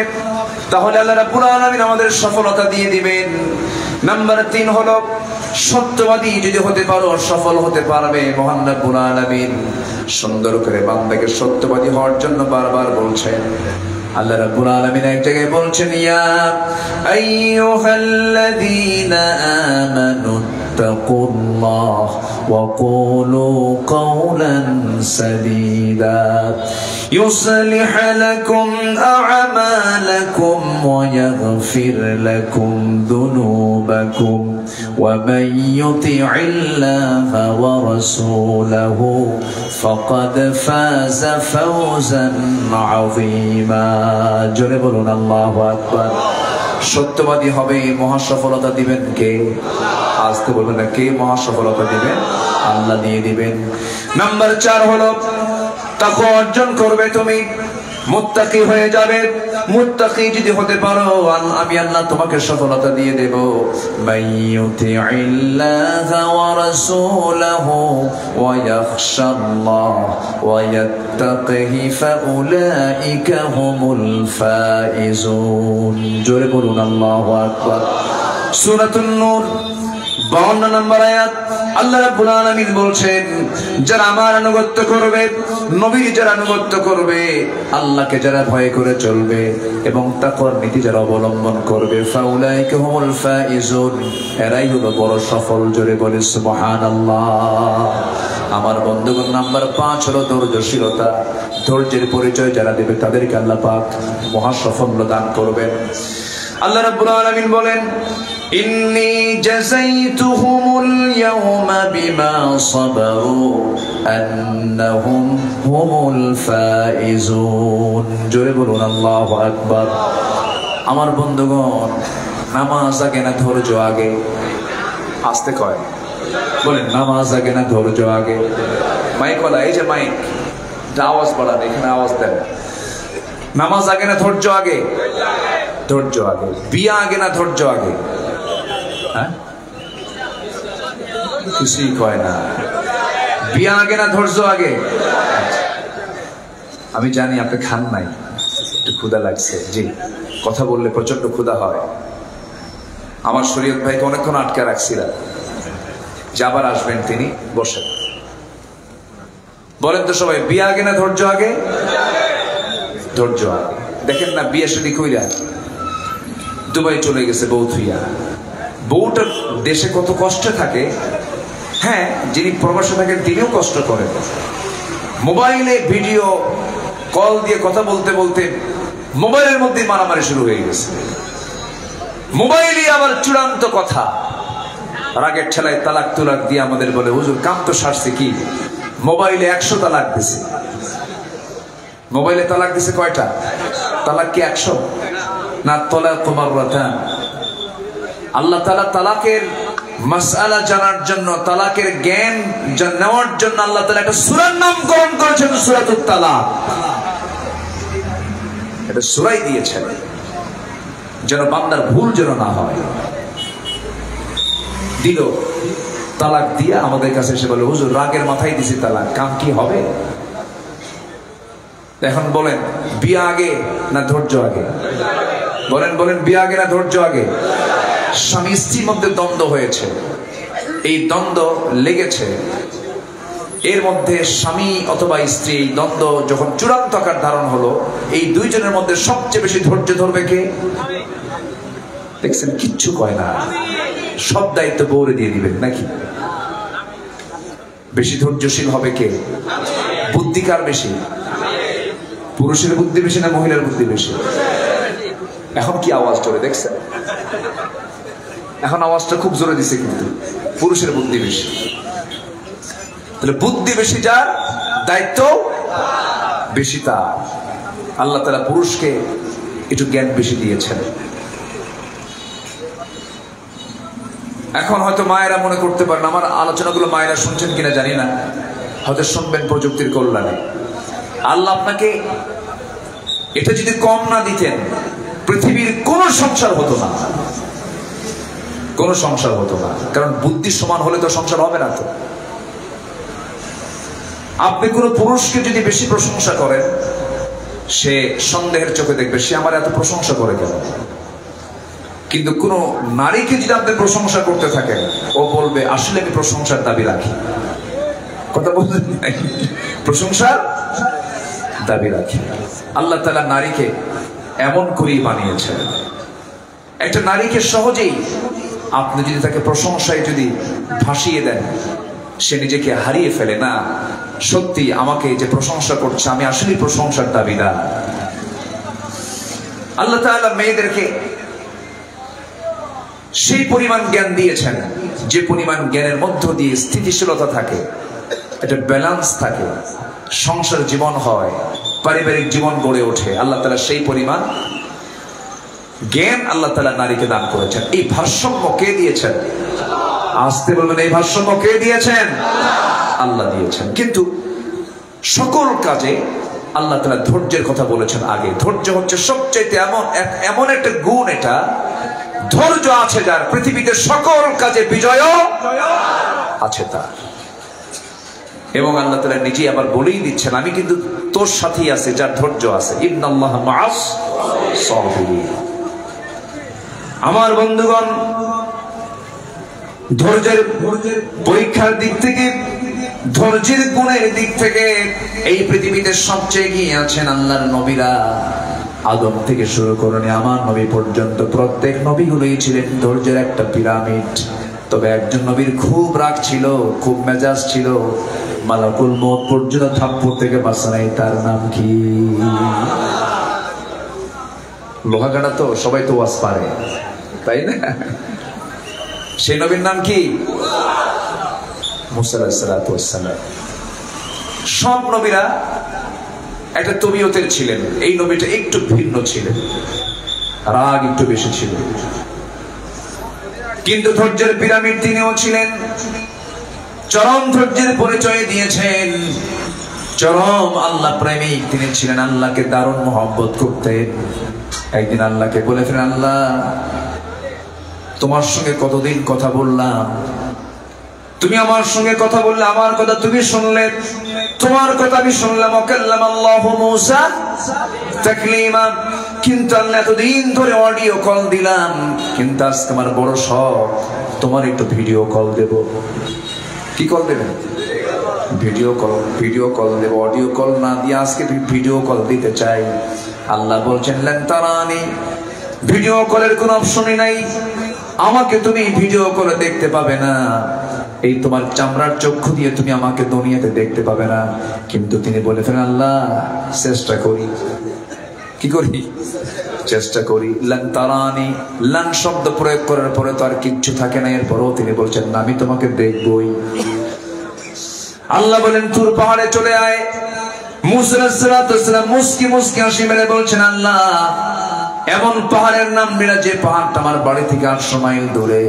তাহলে আল্লাহ রাব্বুল আলামিন আমাদের সফলতা দিয়ে দিবেন। নাম্বার 3 হলো, সত্যবাদী যদি হতে পারো, সফল হতে পারবে। মহান রাব্বুল আলামিন সুন্দর করে বান্দাকে সত্যবাদী হওয়ার জন্য বারবার বলছেন। আল্লাহ রাব্বুল আলামিন এক জায়গায় বলছেন, ইয়া আইয়ুহাল্লাযীনা আমানু ইত্তাকুল্লাহ ওয়া কুলু কাওলান সাদীদা يصلح لكم أعمالكم ويغفر لكم ذنوبكم ومن يطع الله ورسوله فقد فاز فوزا عظيما জোরে বলুন আল্লাহু আকবার। সত্যবাদী হবে, মহা সফলতা দিবেন কে? আজকে বলবেন না, কে মহা সফলতা দিবেন? আল্লাহ দিয়ে দিবেন। নাম্বার 4 হলো, তাকওয়া অর্জন করবে, তুমি মুত্তাকি হয়ে যাবে। মুত্তাকি যদি হতে পারো, আমি আল্লাহ তোমাকে সফলতা দিয়ে দেব। মাইয়ুতিইল্লাহা ওয়া রাসূলাহু ওয়া ইয়াখশাল্লাহ ওয়া ইয়াত্তাকিহি ফাউলাইকা হুমুল ফাইজুন। জোরে বলুন আল্লাহু আকবার। সূরাতুন নূর 52 নম্বর আয়াত। আল্লাহ রাব্বুল আলামিন বলছেন, যারা আমার আনুগত্য করবে, নবীর যারা আনুগত্য করবে, আল্লাহকে যারা ভয় করে চলবে এবং তাকওয়ার নীতি যারা অবলম্বন করবে, ফাউলাইকা হুমুল ফাইজুন, এরাই হলো বড় সফল। জোরে বলে সুবহানাল্লাহ। আমার বন্ধুগণ, নাম্বার 5 হলো ধৈর্যশীলতা। ধৈর্যের পরিচয় যারা দেবে, তাদেরকে আল্লাহ পাক মহা সাফল্য দান করবেন। আল্লাহ রাব্বুল আলামিন বলেন, ইন্নী জাযাইতুহুমুল ইয়াওমা বিমা সাবারু আন্নাহুম হুমুল ফাইজুন। জোরে বলুন আল্লাহু আকবার। আমার বন্ধুগণ, নামাজ আগে না ধৈর্য আগে? আস্তে কয়, বলেন, নামাজ আগে না ধৈর্য আগে? মাইকওয়ালা, এই যে মাইক, আওয়াজ বাড়ান, এখানে আওয়াজ দেন। নামাজ আগে না ধৈর্য আগে? ধৈর্য আগে। বিয়া আগে না ধৈর্য আগে? হ্যাঁ, কিছুই কয় না। বিয়া আগে না ধৈর্য আগে? আমি জানি আপনি খান নাই, একটু ক্ষুধা লাগছে। জি, কথা বললে প্রচন্ড ক্ষুধা হয়। আমার শরীয়ত ভাইকে অনেকক্ষণ আটকে রাখছিলাম, যে আবার আসবেন তিনি, বসেন। বলেন তো সবাই, বিয়ে আগে না ধৈর্য আগে? ধৈর্য আগে। দেখেন না, বিয়ে শাদী কইরা দুবাই চলে গেছে বউ থুইয়া। বউটার দেশে কত কষ্টে থাকে। হ্যাঁ, যিনি প্রবাসে থাকেন তিনিও কষ্ট করেন। মোবাইলে ভিডিও কল দিয়ে কথা বলতে বলতে মোবাইলের মধ্যে মারামারি শুরু হয়ে গেছে। মোবাইলে আবার চূড়ান্ত কথা, রাগের ঠেলায় তালাক তুলাক দিয়ে আমাদের বলে, হুজুর কাম তো সারছে কি, মোবাইলে 100 তালাক দিছে। মোবাইলে তালাক দিছে কয়টা? তালাক কি 100 না? তালাক তোমার রাতা। আল্লাহ তাআলা তালাকের মাসআলা জানার জন্য, তালাকের জ্ঞান নেওয়ার জন্য আল্লাহ তাআলা একটা সূরার নামকরণ করেছেন, সূরাতুত তালাক। এটা সূরাই দিয়েছেন যেন বান্দার ভুল যেন না হয়। দিল তালাক দিয়া আমাদের কাছে এসে বলে, হুজুর রাগের মাথায় দিছি তালাক, কাম কি হবে? এখন বলেন, বিয়ে আগে না ধৈর্য আগে? বলেন বলেন, বিয়ে আগে না ধৈর্য আগে? স্বামী স্ত্রীর মধ্যে দ্বন্দ্ব হয়েছে, এই দ্বন্দ্ব লেগেছে, এর মধ্যে স্বামী অথবা স্ত্রী দ্বন্দ্ব যখন চূড়ান্ত আকার ধারণ হলো, এই দুইজনের মধ্যে সবচেয়ে বেশি ধৈর্য ধরবে কে? দেখছেন, কিচ্ছু কয় না, সব দায়িত্ব বউরে দিয়ে দিবেন নাকি? বেশি ধৈর্যশীল হবে কে? বুদ্ধি কার বেশি? পুরুষের বুদ্ধি বেশি না মহিলার বুদ্ধি বেশি? এখন কি আওয়াজ চলে দেখছেন? এখন আওয়াজটা খুব জোরে দিছে, কিন্তু পুরুষের বুদ্ধি বেশি। তাহলে বুদ্ধি বেশি যার, দায়িত্ব বেশি তার। আল্লাহ তাআলা পুরুষকে একটু জ্ঞান বেশি দিয়েছেন। এখন হয়তো মায়েরা মনে করতে পারেন, আমার আলোচনাগুলো মায়েরা শুনছেন কিনা জানি না, হয়তো শুনবেন প্রযুক্তির কল্যাণে। আল্লাহ আপনাকে এটা যদি কম না দিতেন, পৃথিবীর কোন সংসার হতো না, কোন সংসার হতো না। কারণ বুদ্ধি সমান হলে তো সংসার হবে না। তো আপনি কোন পুরুষকে যদি বেশি প্রশংসা করেন, সে সন্দেহের চোখে দেখবে, সে আমার এত প্রশংসা করে কেন। কিন্তু কোন নারীকে যদি আপনি প্রশংসা করতে থাকেন, ও বলবে আসলে আমি প্রশংসার দাবি রাখি। কথা বলছেন, প্রশংসার দাবি রাখি। আল্লাহ তাআলা নারীকে এমন করেই বানিয়েছেন, একটা নারীকে সহজেই আপনি যদি তাকে প্রশংসায় যদি ভাসিয়ে দেন, সে নিজেকে হারিয়ে ফেলে না। সত্যি আমাকে যে প্রশংসা করছে, আমি আসলে প্রশংসার দাবিদার। আল্লাহ তাআলা মেয়েদেরকে সেই পরিমাণ জ্ঞান দিয়েছেন, যে পরিমাণ জ্ঞানের মধ্য দিয়ে স্থিতিশীলতা থাকে, একটা ব্যালেন্স থাকে, সংসার জীবন হয়, পারিবারিক জীবন গড়ে ওঠে। আল্লাহ তাআলা সেই পরিমাণ জ্ঞান আল্লাহ তাআলা নারীকে দান করেছেন। এই ভারসাম্য কে দিয়েছেন? আসতে বলবেন, এই ভারসাম্য কে দিয়েছেন? আল্লাহ দিয়েছেন। কিন্তু সকল কাজে আল্লাহ তাআলা ধৈর্যের কথা বলেছেন আগে। ধৈর্য হচ্ছে সবচেয়ে এমন একটা গুণ, এটা ধৈর্য আছে যার, পৃথিবীতে সকল কাজে বিজয় আছে তার। এবং আল্লাহ তাআলা নিজে আবার বলেই দিচ্ছেন, আমি কিন্তু তোর সাথেই আছে যার ধৈর্য আছে। ইন্নাল্লাহা মাআস সাবিরিন। আমার বন্ধুগণ, ধৈর্যের পরীক্ষার দিক থেকে, ধৈর্যের গুণের দিক থেকে এই পৃথিবীতে সবচেয়ে এগিয়ে আছেন আল্লাহর নবীরা। আদম থেকে শুরু করে আমার নবী পর্যন্ত প্রত্যেক নবীগুলোই ছিলেন ধৈর্যের একটা পিরামিড। তবে একজন নবীর খুব রাগ ছিল, খুব মেজাজ ছিল, মালাকুল মউত পর্যন্ত থাপ্পড় থেকে বাঁচা নাই। তার নাম কি? লোহাগাড়া তো সবাই তো ওয়াজ পারে, তাই না? সেই নবীর নাম কি? মুসা আলাইহিস সালাতু ওয়াস সালাম। সব নবীরা একটা তবিয়তের ছিলেন, এই নবীটা একটু ভিন্ন ছিলেন, রাগ একটু বেশি ছিল। কিন্তু ধৈর্যের পিরামিড তিনিও ছিলেন। চরম ধৈর্যের পরিচয় দিয়েছেন, চরম আল্লাহ প্রেমিক তিনি ছিলেন, আল্লাহকে দারুণ মহব্বত করতেন। একদিন আল্লাহকে বলে ফেলেন, আল্লাহ তোমার সঙ্গে কতদিন কথা বললাম, তুমি আমার সঙ্গে কথা বললে, আমার কথা তুমি শুনলে, তোমার কথা আমি শুনলাম। ওয়াকাল্লামা আল্লাহু মূসা তাকলীমা। কিন্তু আল্লাহ এতদিন ধরে অডিও কল দিলাম, কিন্তু আজকে আমার বড় শখ তোমার একটু ভিডিও কল দেব। কি কল দেবেন? ভিডিও কল দেব। অডিও কল না দিয়ে আজকে ভিডিও কল দিতে চাই। আল্লাহ বলছেন লেন তারানি, ভিডিও কলের কোন অপশনই নাই, আমাকে তুমি ভিডিও করে দেখতে পাবে না, এই তোমার চামড়ার চক্ষু দিয়ে তুমি আমাকে দুনিয়াতে দেখতে পাবে না। কিন্তু তিনি বলে ফেলেন আল্লাহ চেষ্টা করি। কি করি? চেষ্টা করি। লান তারানি, লান শব্দ প্রয়োগ করার পরে তো আর কিচ্ছু থাকে না, এরপরও তিনি বলছেন না আমি তোমাকে দেখবই। আল্লাহ বলেন তুর পাহাড়ে চলে আয়। মুসা আলাইহিস সালাম মুস্কি মুস্কি হাসি মেরে বলছেন আল্লাহ এমন পাহাড়ের নাম নিলা যে পাহাড়টা আমার বাড়ি থেকে 800 মাইল দূরে।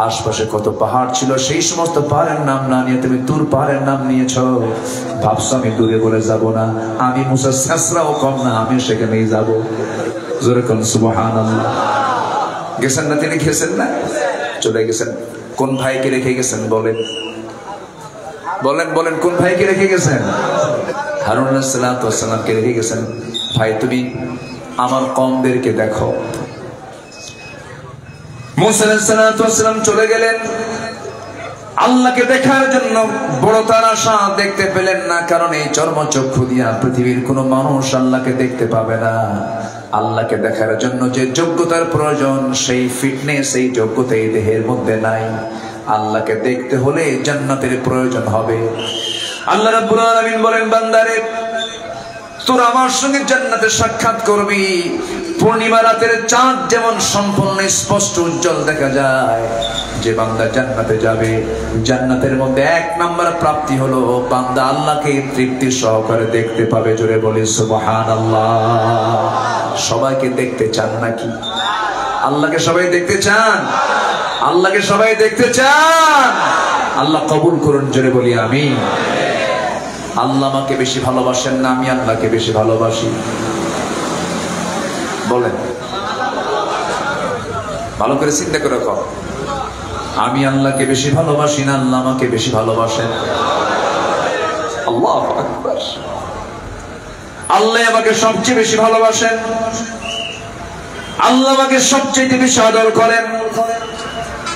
আশপাশে কত পাহাড় ছিল, সেই সমস্ত পাহাড়ের নাম না নিয়ে তুমি তুর পাহাড়ের নাম নিয়েছ। ভাবছো আমি দূরে বলে যাব না? আমি মুসা সাসরাও কম না, আমি সেখানেই যাব। জোরে কোন সুবহানাল্লাহ। গেছেন না তিনি? গেছেন না? চলে গেছেন। কোন ভাইকে রেখে গেছেন বলেন? বলেন বলেন কোন ভাইকে রেখে গেছেন? হারুন আলাইহিস সালামকে রেখে গেছেন। ভাই তুমি আমার কওমদেরকে দেখো। মুসা আলাইহিস সালাম চলে গেলেন আল্লাহকে দেখার জন্য। বড় তার আশা, দেখতে পেলেন না, কারণ এই চর্মচক্ষু দিয়া পৃথিবীর কোন মানুষ আল্লাহকে দেখতে পাবে না। আল্লাহকে দেখার জন্য যে যোগ্যতার প্রয়োজন, সেই ফিটনেস, এই যোগ্যতা এই দেহের মধ্যে নাই। আল্লাহকে দেখতে হলে জান্নাতের প্রয়োজন হবে। আল্লাহ রাব্বুল আলামিন বলেন বান্দারে তোরা আমার সঙ্গে জান্নাতে সাক্ষাৎ করবি। পূর্ণিমা রাতের চাঁদ যেমন সম্পূর্ণ স্পষ্ট উজ্জ্বল দেখা যায়, যে বান্দা জান্নাতে যাবে, জান্নাতের মধ্যে 1 নম্বর প্রাপ্তি হলো বান্দা আল্লাহকে তৃপ্তি সহকারে দেখতে পাবে। জোরে বলি সুবহানাল্লাহ। সবাইকে দেখতে চান নাকি? আল্লাহকে সবাই দেখতে চান? আল্লাহকে সবাই দেখতে চান? আল্লাহ কবুল করুন। জোরে বলি আমিন। আল্লাহ আমাকে বেশি ভালোবাসেন না আমি আল্লাহকে বেশি ভালোবাসি? বলেন, ভালো করে চিন্তা করে কর। আমি আল্লাহকে বেশি ভালোবাসি না আল্লাহ আমাকে বেশি ভালোবাসেন? আল্লাহু আকবার। আল্লাহ আমাকে সবচেয়ে বেশি ভালোবাসেন, আল্লাহ আমাকে সবচেয়ে বেশি আদর করেন।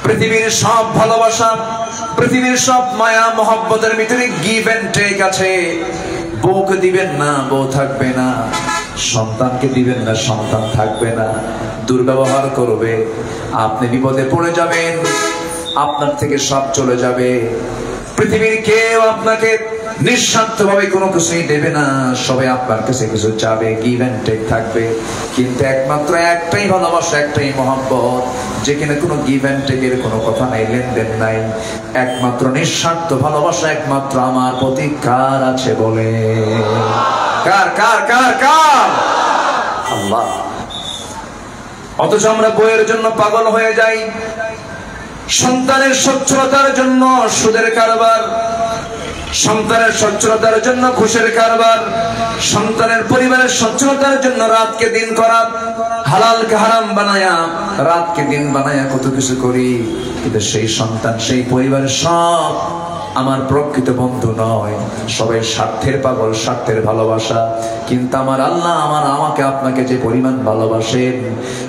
পৃথিবীর সব ভালোবাসা, পৃথিবীর সব মায়া মহব্বতের ভিতরে গিভ এন্ড টেক আছে। বউকে দিবেন না, বউ থাকবে না। সন্তানকে দিবেন না, সন্তান থাকবে না। দুর্ব্যবহার করবে, আপনি বিপদে পড়ে যাবেন, আপনার থেকে সব চলে যাবে। পৃথিবীর কেউ আপনাকে নিঃস্বার্থভাবে কোনো কিছুই দেবে না, সবাই আপনার কাছে কিছু চাবে, গিভ এন্ড টেক থাকবে। কিন্তু একমাত্র একটাই ভালোবাসা, একটাই মহব্বত, যেখানে কোনো গিভ এন্ড টেকের কোনো কথা নাই, লেনদেন নাই। একমাত্র নিঃস্বার্থ ভালোবাসা একমাত্র আমার প্রতি কার আছে বলে? কার কার কার কার? আল্লাহ। অথচ আমরা বইয়ের জন্য পাগল হয়ে যাই, সন্তানের সচ্ছলতার জন্য সুদের কারবার, সন্তানের সচ্ছলতার জন্য ঘুষের কারবার, সন্তানের পরিবারের সচ্ছলতার জন্য রাতকে দিন করা, হালালকে হারাম বানায়া, রাতকে দিন বানায়া কত কিছু করি। কিন্তু সেই সন্তান, সেই পরিবারের সব আমার প্রকৃত বন্ধু নয়, সবাই স্বার্থের পাগল, স্বার্থের ভালোবাসা। কিন্তু আমার আল্লাহ আমাকে আপনাকে যে পরিমাণ ভালোবাসেন,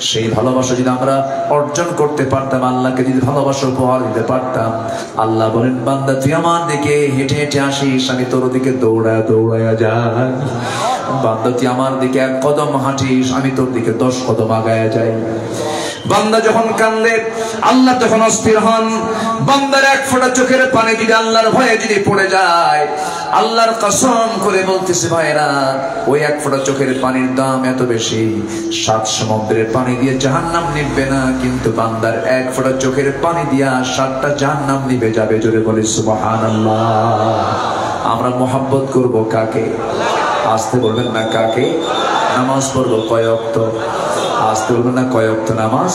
সেই ভালোবাসা যদি আমরা অর্জন করতে পারতাম, আল্লাহকে যদি ভালোবাসা উপহার দিতে পারতাম, আল্লাহ বলেন বান্দা তুই আমার দিকে হেঁটে হেঁটে আসিস, আমি তোর দিকে দৌড়ায় দৌড়াইয়া যাই। বান্দা তুই আমার দিকে 1 কদম হাঁটিস, আমি তোর দিকে 10 কদম আগায়া যাই। বান্দা যখন কান্দে আল্লাহ তখন অস্থির হন। বান্দার 1 ফোঁটা চোখের পানি যদি আল্লাহর ভয়ে যদি পড়ে যায়, আল্লাহর কসম করে বলতেছে ভাইরা, ওই 1 ফোঁটা চোখের পানির দাম এত বেশি, 7 সমুদ্রের পানি দিয়ে জাহান্নাম নিবে না। কিন্তু বান্দার 1 ফোঁটা চোখের পানি দিয়া 7টা জাহান্নাম নিবে যাবে। জোরে বলি সুবহানাল্লাহ। আমরা মোহাব্বত করব কাকে? আসতে বলবেন না কাকে? নামাজ পড়বো কয় ওয়াক্ত? আসতে বলবেন না কয় ওয়াক্ত নামাজ?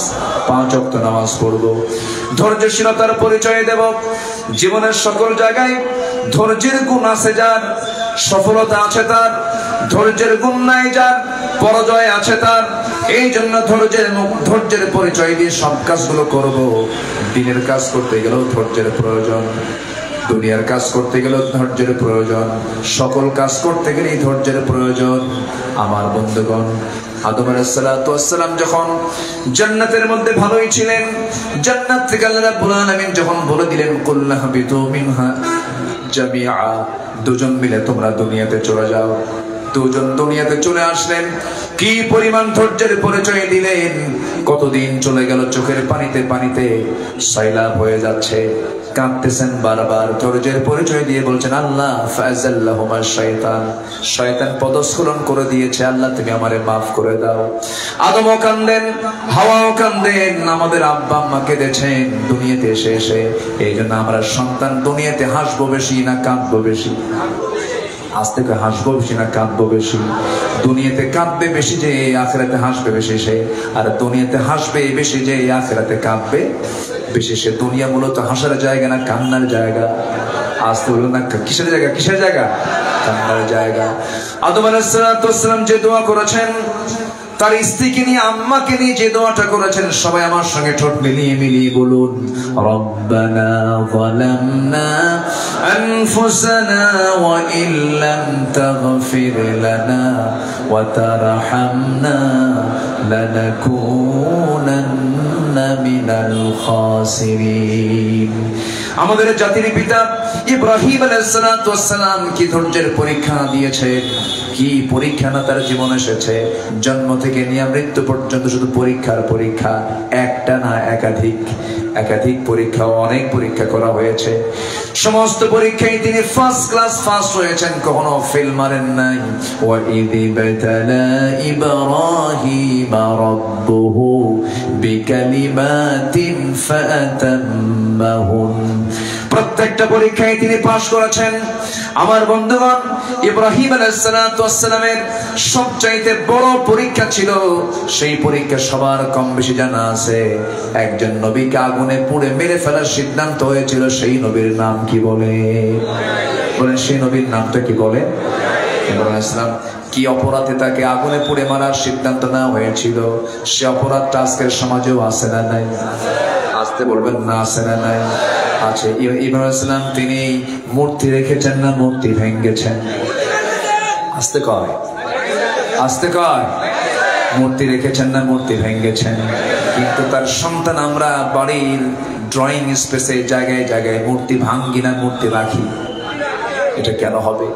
5 ওয়াক্ত নামাজ পড়বো। ধৈর্যশীলতার পরিচয় দেব। জীবনের সকল জায়গায় ধৈর্যের গুণ আছে যার, সফলতা আছে তার। ধৈর্যের গুণ নাই যার, পরাজয় আছে তার। এই জন্য ধৈর্যের পরিচয় দিয়ে সব কাজগুলো করব। দিনের কাজ করতে গেলেও ধৈর্যের প্রয়োজন, দুনিয়ার কাজ করতে গেলেও ধৈর্যের প্রয়োজন, সকল কাজ করতে গেলেই ধৈর্যের প্রয়োজন। আমার বন্ধুগণ, আদম আলাইহিস সালাতু ওয়াস সালাম যখন জান্নাতের মধ্যে ভালোই ছিলেন, জান্নাত থেকে আল্লাহ রাব্বুল আলামিন যখন বলে দিলেন কুল্লা হাবিতু মিনহা জামিআ, দুজন মিলে তোমরা দুনিয়াতে চলে যাও। দুজন দুনিয়াতে চলে আসলেন, কি পরিমাণ ধৈর্যের পরিচয় দিলেন। কতদিন চলে গেল, চোখের পানিতে পানিতে সয়লাব হয়ে যাচ্ছে, কাঁদতেছেন বারবার, ধৈর্যের পরিচয় দিয়ে বলছেন আল্লাহ ফাযাল্লাহুমা শাইতান, শয়তান পদস্খলন করে দিয়েছে, আল্লাহ তুমি আমারে মাফ করে দাও। আদমও কাঁদেন, হাওয়াও কাঁদেন, আমাদের আব্বা আম্মা কেঁদেছেন দুনিয়াতে এসে এসে। এই জন্য আমরা সন্তান দুনিয়াতে হাসবো বেশি না কাঁদবো বেশি? আজ থেকে হাসবো বেশি না কাঁদবো বেশি? দুনিয়াতে কাঁদবে বেশি যে আখিরাতে হাসবে বেশি সে, আর দুনিয়াতে হাসবে বেশি যে আখিরাতে কাঁদবে বেশি সে। দুনিয়া মূলত হাসার জায়গা না কান্নার জায়গা? আজ তো বলুন না কিসের জায়গা? কিসের জায়গা? কান্নার জায়গা। আদম আলাইহিস সালাতু ওয়াস সালাম যে দোয়া করেছেন, তার স্ত্রীকে নিয়ে আম্মাকে নিয়ে যে দোয়াটা করেছেন, সবাই আমার সঙ্গে ঠোঁট মিলিয়ে মিলিয়ে বলুন রব্বানা যালামনা আনফুসানা ওয়া ইল্লাম তাগফির লানা ওয়া তারহামনা লানাকুনান্না মিনাল খাসিরিন। আমাদের জাতির পিতা ইব্রাহিম আলাইহিস সালাতু ওয়াস সালাম কি ধৈর্যের পরীক্ষা দিয়েছেন, কি পরীক্ষা না তার জীবন এসেছে। জন্ম থেকে নিয়ে মৃত্যু পর্যন্ত শুধু পরীক্ষার পরীক্ষা, একটা না একাধিক একাধিক পরীক্ষা, অনেক পরীক্ষা করা হয়েছে। সমস্ত পরীক্ষায় তিনি ফার্স্ট ক্লাস ফার্স্ট হয়েছেন, কখনো ফেল মারেন নাই। ওয়া ইযি বাতালা ইব্রাহিম রাব্বুহু বিকালিমাতিন ফাতাম্মাহুন, প্রত্যেকটা পরীক্ষায় তিনি পাশ করেছেন। আমার বন্ধুগণ, ইব্রাহিম আলাইহিস সালাতু ওয়াস সালামের সবচাইতে বড় পরীক্ষা ছিল, সেই পরীক্ষা সবার কম বেশি জানা আছে। একজন নবীকে আগুনে পুড়ে মেরে ফেলার সিদ্ধান্ত হয়েছিল, সেই নবীর নাম কি বলে? বলেন সেই নবীর নামটা কি বলে? ইব্রাহিম আলাইহিস সালাম কি অপরাধে তাকে আগুনে পুড়ে মারার সিদ্ধান্ত নেওয়া হয়েছিল, সে অপরাধটা আজকের সমাজেও আছে না নাই? আসতে বলবেন না আছে না নাই? আছে। ইব্রাহিম আলাইহিস সালাম তিনি মূর্তি রেখেছেন না মূর্তি ভেঙ্গেছেন? আসতে কয়, আসতে কয়। মূর্তি রেখেছেন না মূর্তি ভেঙ্গেছেন? কিন্তু তার সন্তান আমরা বাড়ির ড্রয়িং স্পেসে জায়গায় জায়গায় মূর্তি ভাঙ্গি না মূর্তি রাখি, এটা কেন হবে?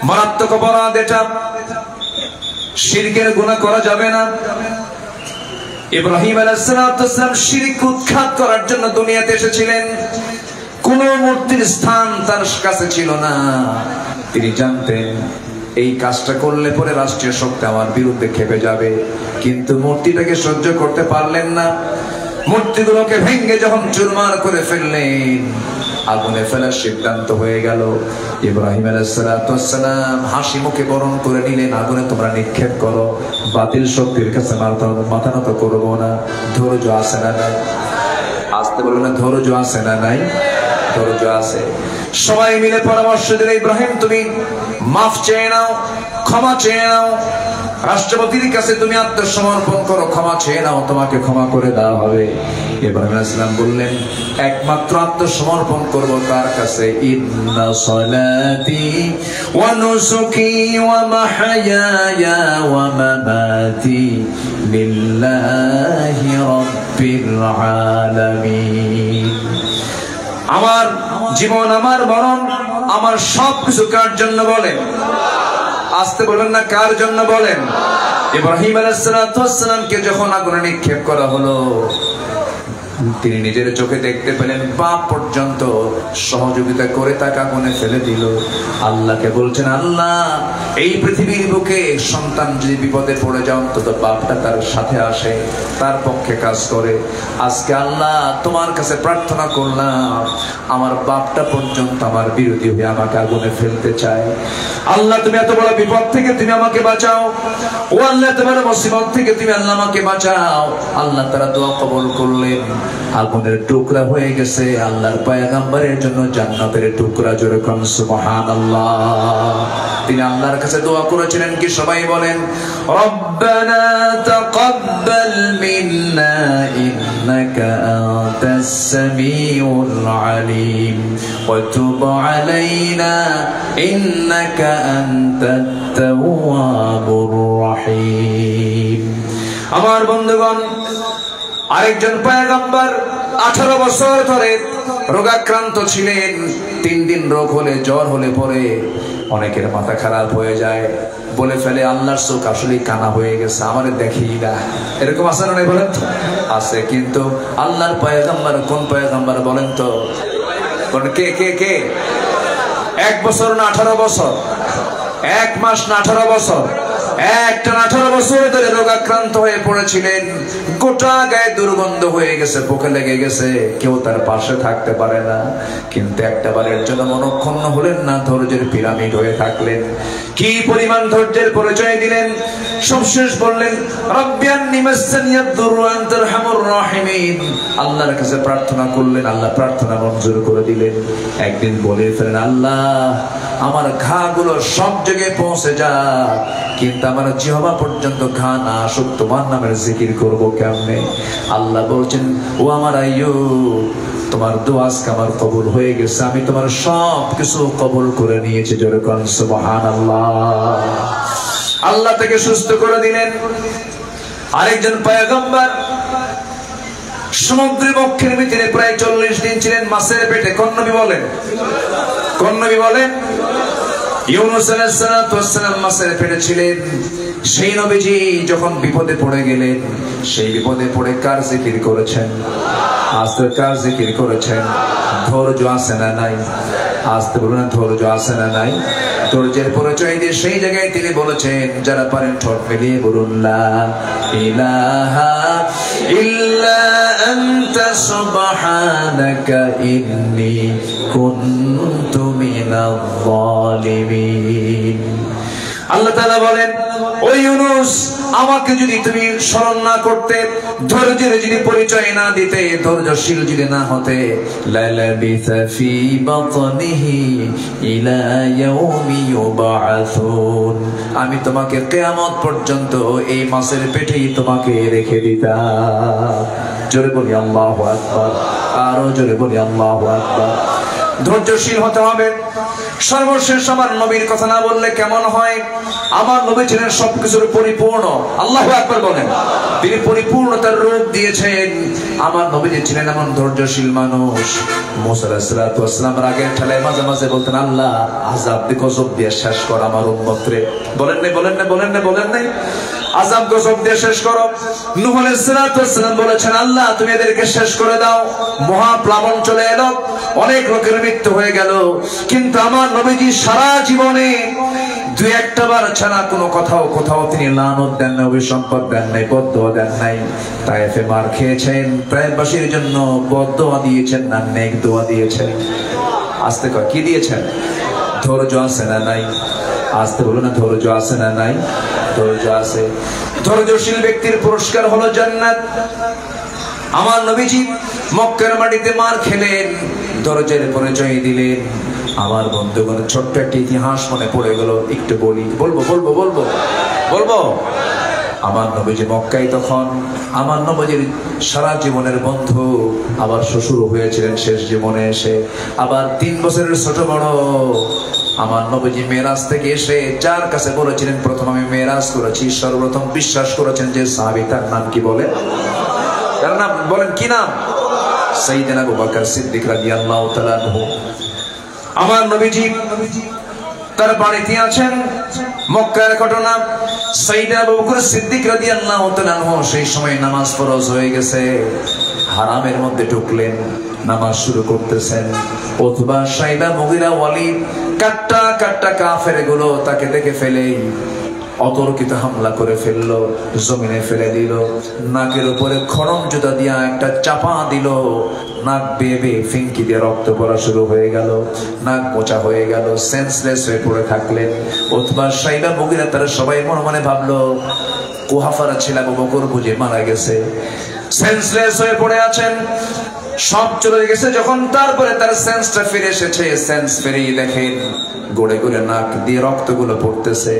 মারাত্মক অপরাধ এটা, শিরকের গুনাহ করা যাবে না। ইব্রাহিম আলাইহিস সালাম শিরক উৎখাত করার জন্য দুনিয়াতে এসেছিলেন। কোন মূর্তির স্থান তার কাছে ছিল না। তিনি জানতেন এই কাজটা করলে পরে রাষ্ট্রীয় শক্তি আমার বিরুদ্ধে খেপে যাবে, কিন্তু মূর্তিটাকে সহ্য করতে পারলেন না। মূর্তিগুলোকে ভেঙে যখন চুরমার করে ফেললেন, আগুনে ফেলার সিদ্ধান্ত হয়ে গেল। ইব্রাহিম আলাইহিস সালাম হাসি মুখে বরণ করে নিলেন, আগুনে তোমরা নিক্ষেপ করো, বাতিল শক্তির কাছে মাথা নত করবো না। ধৈর্য আছে না নাই? আসতে বলবো না, ধৈর্য আছে না নাই? ধৈর্য আছে। সবাই মিলে পরামর্শ দিলে ইব্রাহিম তুমি মাফ চেয়ে নাও, ক্ষমা চেয়ে নাও, রাষ্ট্রপতির কাছে তুমি আত্মসমর্পণ করো, ক্ষমা চেয়ে নাও, তোমাকে ক্ষমা করে দেওয়া হবে। ইব্রাহিম আলাইহিস সালাম বললেন একমাত্র আত্মসমর্পণ করব তার কাছে। ইন্না সালাতি ওয়া নুসুকি ওয়া মাহইয়ায়া ওয়া মামাতি লিল্লাহি রাব্বিল আলামিন। আমার জীবন, আমার মরণ, আমার সবকিছু কার জন্য বলেন? আসতে বলেন না, কার জন্য বলেন? ইব্রাহিম আলাইহিস সালামকে যখন আগুনে নিক্ষেপ করা হলো, তিনি নিজের চোখে দেখতে পেলেন বাপ পর্যন্ত সহযোগিতা করে তাকে আগুনে ফেলে দিল। আল্লাহকে বলছেন আল্লাহ এই পৃথিবীর বুকে সন্তান যদি বিপদে পড়ে যায় অন্তত বাপটা তার সাথে আসে, তার পক্ষে কাজ করে। আজকে আল্লাহ তোমার কাছে প্রার্থনা করলাম, আমার বাপটা পর্যন্ত আমার বিরোধী হয়ে আমাকে আগুনে ফেলতে চায়। আল্লাহ তুমি এত বড় বিপদ থেকে তুমি আমাকে বাঁচাও, ও আল্লাহ তোমার মুসিবত থেকে তুমি আল্লাহ আমাকে বাঁচাও। আল্লাহ তারা দোয়া কবুল করলেন, আগুনের টুকরা হয়ে গেছে আল্লাহর পয়গম্বরের জন্য জান্নাতের টুকরা। জোরে কোন সুবহানাল্লাহ। তিনি আল্লাহর কাছে দোয়া করেছিলেন কি? সবাই বলেন রব্বানা তাকাব্বাল মিন্না ইন্নাকা আনতাস সামিউল আলিম وتب علينا إنك أنت التواب الرحيم আমার বন্ধুগণ আরেকজন পয়গম্বর 18 বছর ধরে রোগাক্রান্ত ছিলেন 3 দিন রোগ হলে জ্বর হলে পরে অনেকের মাথা খারাপ হয়ে যায় বলে ফেলে আল্লাহর চোখ আসলে কানা হয়ে গেছে আমারে দেখেই না এরকম আছে না বলেন তো আছে কিন্তু আল্লাহর পয়গম্বর কোন পয়গম্বর বলেন তো কোন কে 1 বছর না 18 বছর 1 মাস না 18 বছর একটা 18 বছর ধরে রোগাক্রান্ত হয়ে পড়েছিলেন গোটা গায়ে দুর্গন্ধ হয়ে গেছে পোকা লেগে গেছে কেউ তার পাশে থাকতে পারে না কিন্তু একটা বারের জন্য মনক্ষুণ্ণ হলেন না ধৈর্যের পিরামিড হয়ে থাকলেন কি পরিমাণ ধৈর্যের পরিচয় দিলেন সবশেষ বললেন রব্বিয়ান্নি মাসানিয়াদ দুরু আনতার হামুর রাহিমিন আল্লাহর কাছে প্রার্থনা করলেন আল্লাহ প্রার্থনা মঞ্জুর করে দিলেন একদিন বলে ফেলেন আল্লাহ আমার ঘাগুলো সব জায়গায় পৌঁছে যাক কিন্তু আমার জিহ্বা পর্যন্ত ঘা না আসুক তোমার নামের জিকির করবো কেমনে আল্লাহ বলছেন ও আমার আইয়ুব তোমার দোয়া আজকে আমার কবুল হয়ে গেছে আমি তোমার সব কিছু কবুল করে নিয়েছি জোরে কোন সুবহানাল্লাহ আল্লাহ থেকে সুস্থ করে দিলেন আরেকজন পয়গম্বর সমুদ্র বক্ষের ভিতরে প্রায় 40 দিন ছিলেন মাছের পেটে কোন নবী বলেন ইউনূস আলাইহিস সালাতু ওয়াস সালাম মাছের পেটে ছিলেন সেই নবীজি যখন বিপদে পড়ে গেলেন সেই বিপদে পড়ে কার জিকির করেছেন আস্তে কার জিকির করেছেন ধৈর্য আছে না নাই আস্তে বলুন ধৈর্য আছে না নাই ধৈর্যের পরিচয় দিয়ে সেই জায়গায় তিনি বলেছেন যারা পারেন ঠোঁট মিলিয়ে বলুন লা ইলাহা ইল্লা আনতা সুবহানাকা ইন্নী কুনতু মিনাল যালিমিন আল্লাহ তাআলা বলেন ও ইউনূস আমাকে যদি তুমি স্মরণ না করতে ধৈর্যের যদি পরিচয় না দিতে ধৈর্যশীল যদি না হতে লালাবিসা ফি বাতনিহি ইলা ইয়াউমি ইউবআসুন আমি তোমাকে কিয়ামত পর্যন্ত এই মাছের পেটেই তোমাকে রেখে দিতাম জোরে বলি আল্লাহু আকবার আরো জোরে বলি আল্লাহু আকবার ধৈর্যশীল হতে হবে সর্বশেষ আমার নবীর কথা না বললে কেমন হয় আমার নবী ছিলেন সবকিছুর পরিপূর্ণ আল্লাহু আকবার বলেন তিনি পরিপূর্ণতার রূপ দিয়েছেন আমার নবী ছিলেন এমন ধৈর্যশীল মানুষ মুসা আলাইহিস সালাতু ওয়াস সালাম রাগের ঠেলায় মাঝে মাঝে বলতেন আল্লাহ আযাব দিয়ে গজব দিয়ে শেষ কর আমার উম্মতরে বলেন নাই আযাব গজব দিয়ে শেষ করো নূহ আলাইহিস সালাতু ওয়াস সালাম বলেছেন আল্লাহ তুমি এদেরকে শেষ করে দাও মহাপ্লাবন চলে এলো অনেক লোকের মৃত্যু হয়ে গেল কিন্তু আমার নবীজি সারা জীবনে দুই একটা বার ছাড়া কোনো কোথাও তিনি লানত দেন না অভিসম্পদ দেন নাই বদদোয়া দেন নাই তায়েফে মার খেয়েছেন তায়েফবাসীর জন্য বদদোয়া দিয়েছেন না নেক দোয়া দিয়েছেন আস্তে কয় কি দিয়েছেন ধৈর্য আছে না নাই আস্তে বলো না ধৈর্য আছে না নাই ধৈর্য আছে ধৈর্যশীল ব্যক্তির পুরস্কার হলো জান্নাত আমার নবীজি মক্কার মাটিতে মার খেলেন ধৈর্যের পরিচয় দিলেন আমার বন্ধুগণ ছোট্ট একটা ইতিহাস মনে পড়ে গেল একটু বলি বলবো আমার নবীজি মক্কায় তখন আমার নবীজির সারা জীবনের বন্ধু আবার শ্বশুর হয়েছিলেন শেষ জীবনে এসে আবার 3 বছরের ছোট বড় আমার নবীজি মেরাজ থেকে এসে যার কাছে বলেছিলেন প্রথম আমি মেরাজ করেছি সর্বপ্রথম বিশ্বাস করেছেন যে সাহাবী তার নাম কি বলে তার নাম বলেন কি নাম সাইয়েদনা আবু বকর সিদ্দিক রাদিয়াল্লাহু তাআলা আনহু আমার নবীজি তার বাড়িতে আছেন মক্কার ঘটনা সাইয়েদনা আবু বকর সিদ্দিক রাদিয়াল্লাহু তাআলা আনহু সেই সময় নামাজ ফরজ হয়ে গেছে হারামের মধ্যে ঢুকলেন নামাজ শুরু করতেছেন উতবা সাইবা মুগিরা ওয়ালিদ কাট্টা কাফের গুলো তাকে দেখে ফেলেই অতর্কিত হামলা করে ফেললো জমিনে ফেলে দিল নাকের উপরে খড়ম জুতা দিয়া একটা চাপা দিল নাক বেয়ে ফিঙ্কি দিয়ে রক্ত পড়া শুরু হয়ে গেল নাক মোচা হয়ে গেল সেন্সলেস হয়ে পড়ে থাকলেন উতবা সাইবা মুগিরা তারা সবাই মনে মনে ভাবলো কুহাফারা ছিল আবু বকর বুঝে মারা গেছে সেন্সলেস হয়ে পড়ে আছেন সব চলে গেছে যখন তারপরে তার সেন্সটা ফিরে এসেছে সেন্স ফিরিয়ে দেখেন গড়ে গড়ে নাক দিয়ে রক্তগুলো পড়তেছে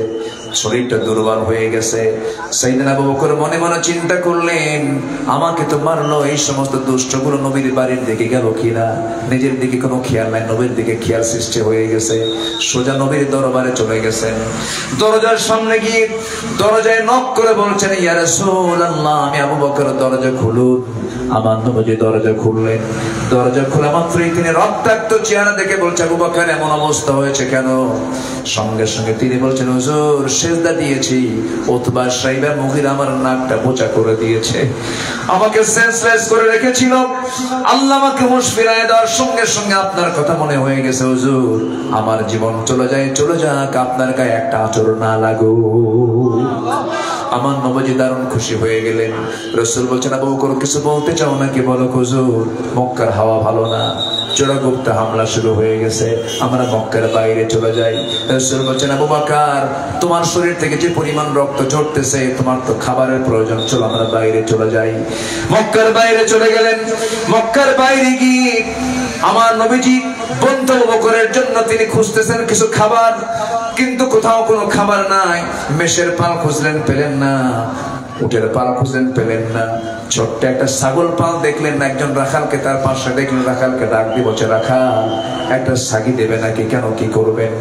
শরীরটা দুর্বল হয়ে গেছে। সাইয়েদনা আবু বকর মনে মনে চিন্তা করলেন, আমাকে তো মারলো, এই সমস্ত দুষ্টগুলো নবীর বাড়ির দিকে গেল কিনা। নিজের দিকে কোনো খেয়াল নাই, নবীর দিকে খেয়াল সৃষ্টি হয়ে গেছে। সোজা নবীর দরবারে চলে গেছেন। দরজার সামনে গিয়ে দরজায় নক করে বলছেন, ইয়া রাসূলুল্লাহ, আমি আবু বকর, দরজা খুলুন। আমার নবী দরজা খুললেন। দরজা খোলা মাত্রই তিনি রক্তাক্ত চেহারা দেখে বলছে, আবু বকর, এমন অবস্থা হয়েছে কেন? সঙ্গে সঙ্গে তিনি বলছেন, হুজুর, সিজদা দিয়েছি, উতবা সাইবা মুগিরা আমার নাকটা বোচা করে দিয়েছে, আমাকে সেন্সলেস করে রেখেছিল। আল্লাহ আমাকে হুঁশ ফিরায় দেওয়ার সঙ্গে সঙ্গে আপনার কথা মনে হয়ে গেছে, হুজুর, আমার জীবন চলে যায়, চলে যাক, আপনার গায়ে একটা আঁচড় না লাগুক। আমার নবী দারুণ খুশি হয়ে গেলেন। রাসূল বলছেন, আবু বকর, কিছু বলতে চাও নাকি? বলো হুজুর, মক্কার হাওয়া ভালো না, চোরাগুপ্ত হামলা শুরু হয়ে গেছে, আমরা মক্কার বাইরে চলে যাই। রাসূল বলছেন, আবু বকর, তোমার শরীর থেকে যে পরিমাণ রক্ত ঝরতেছে, তোমার তো খাবারের প্রয়োজন, চলো আমরা বাইরে চলে যাই। মক্কার বাইরে চলে গেলেন। মক্কার বাইরে গিয়ে আমার নবীজি বন্ধু আবু বকরের জন্য তিনি খুঁজতেছেন কিছু খাবার, কিন্তু কোথাও কোনো খাবার নাই। মেষের পাল খুঁজলেন, পেলেন না। উটের পাল খুঁজলেন, পেলেন না। ছোট্ট একটা ছাগল পাল দেখলেন না। একজন রাখালকে তার পাশে দেখলেন, রাখালকে ডাক দিয়ে বলছে, রাখাল, একটা সাগি দেবে নাকি? কেন, কি করবেন?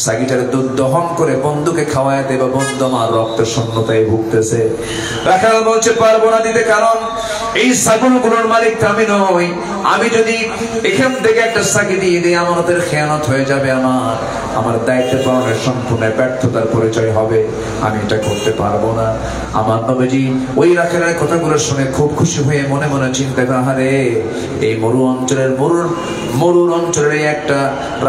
সাগিটার দুধ দহন করে বন্ধুকে খাওয়ায় দেবে, বন্ধু আমার রক্ত শূন্যতায় ভুগতেছে। রাখাল বলছে, পারবো না দিতে, কারণ এই ছাগলগুলোর মালিক তো আমি নই। আমি যদি এখান থেকে একটা সাগি দিয়ে দিই, আমাদের খেয়ানত হয়ে যাবে, আমার দায়িত্ব পালনের সম্পূর্ণ ব্যর্থতার পরিচয় হবে, আমি এটা করতে পারবো না। আমার নবীজি ওই রাখালের কথাগুলো শুনে খুব খুশি হয়ে মনে মনে চিন্তা করেন, আরে এই মরুর অঞ্চলের একটা